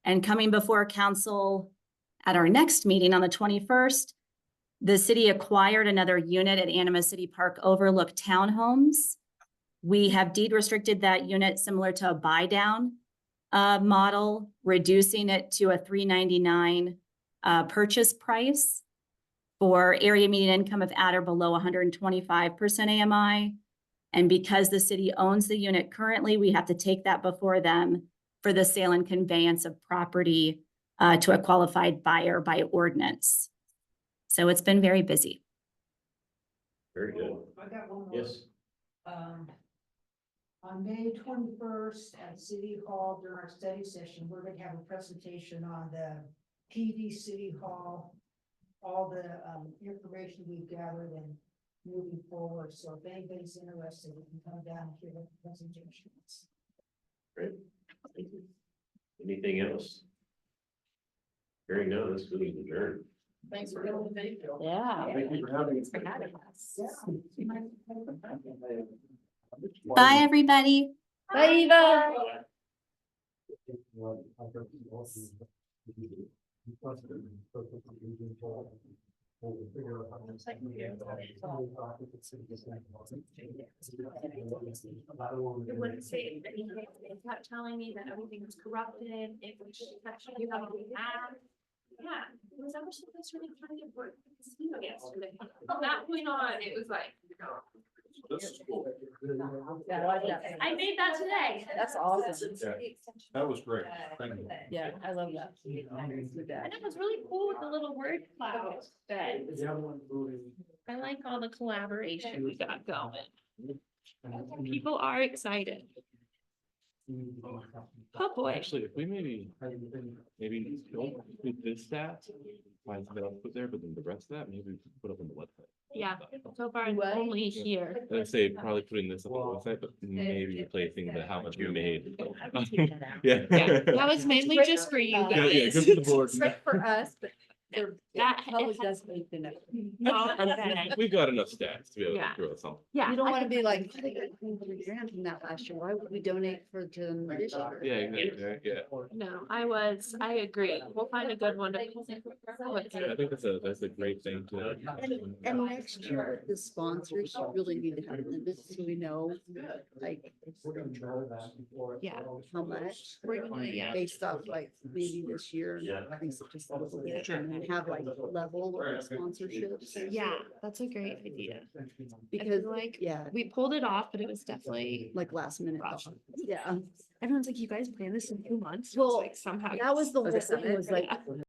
And coming before council at our next meeting on the 21st, the city acquired another unit at Anima City Park Overlook Townhomes. We have deed restricted that unit similar to a buy down model, reducing it to a $399 purchase price for area median income of at or below 125% AMI. And because the city owns the unit currently, we have to take that before them for the sale and conveyance of property to a qualified buyer by ordinance. So it's been very busy. Very good. I got one more. Yes. On May 21st at City Hall during our study session, we're going to have a presentation on the PD City Hall, all the information we've gathered and moving forward. So if anybody's interested, we can come down and hear the presentations. Great. Thank you. Anything else? Hearing none, this meeting is adjourned. Thanks for coming today, Phil. Yeah. Thank you for having us. Bye, everybody. Bye, Eva. It wouldn't say anything. They kept telling me that everything was corrupted. It was actually what we had. Yeah, it was ever supposed to really trying to work with the casino yesterday. From that point on, it was like, This is cool. Yeah, I like that. I made that today. That's awesome. Yeah, that was great. Thank you. Yeah, I love that. And it was really cool with the little word cloud. But I like all the collaboration we got going. People are excited. Oh, boy. Actually, if we maybe don't put this stat, find something else to put there, but then the rest of that, maybe we can put up on the website. Yeah, so far it's What? only here. I'd say probably putting this up on the website, but maybe replacing the how much we made. Yeah. Yeah, that was mainly just for you Yeah, yeah, guys. good for the board. It's great for us, but That public has does need to know. not been- We've got enough stats to be able to Yeah. throw something. Yeah. You don't I want to think- be like, I got $3,000 from that last year. Why would we donate for to them this year? Yeah, exactly, yeah. No, I agree. We'll find a good one to. I think that's a great thing to. And next year with the sponsors, you really need to have limits so we know, like, Yeah. how much. We're gonna, yeah. Based off like maybe this year, Yeah. increase it just a little bit and then have like level of sponsorships. Yeah, that's a great idea. Because like yeah, we pulled it off, but it was definitely, like last minute. Rush. thought. Yeah. everyone's like, you guys planned this in 2 months. Well, Like somehow. that was the you whole thing summit. was like, Yeah.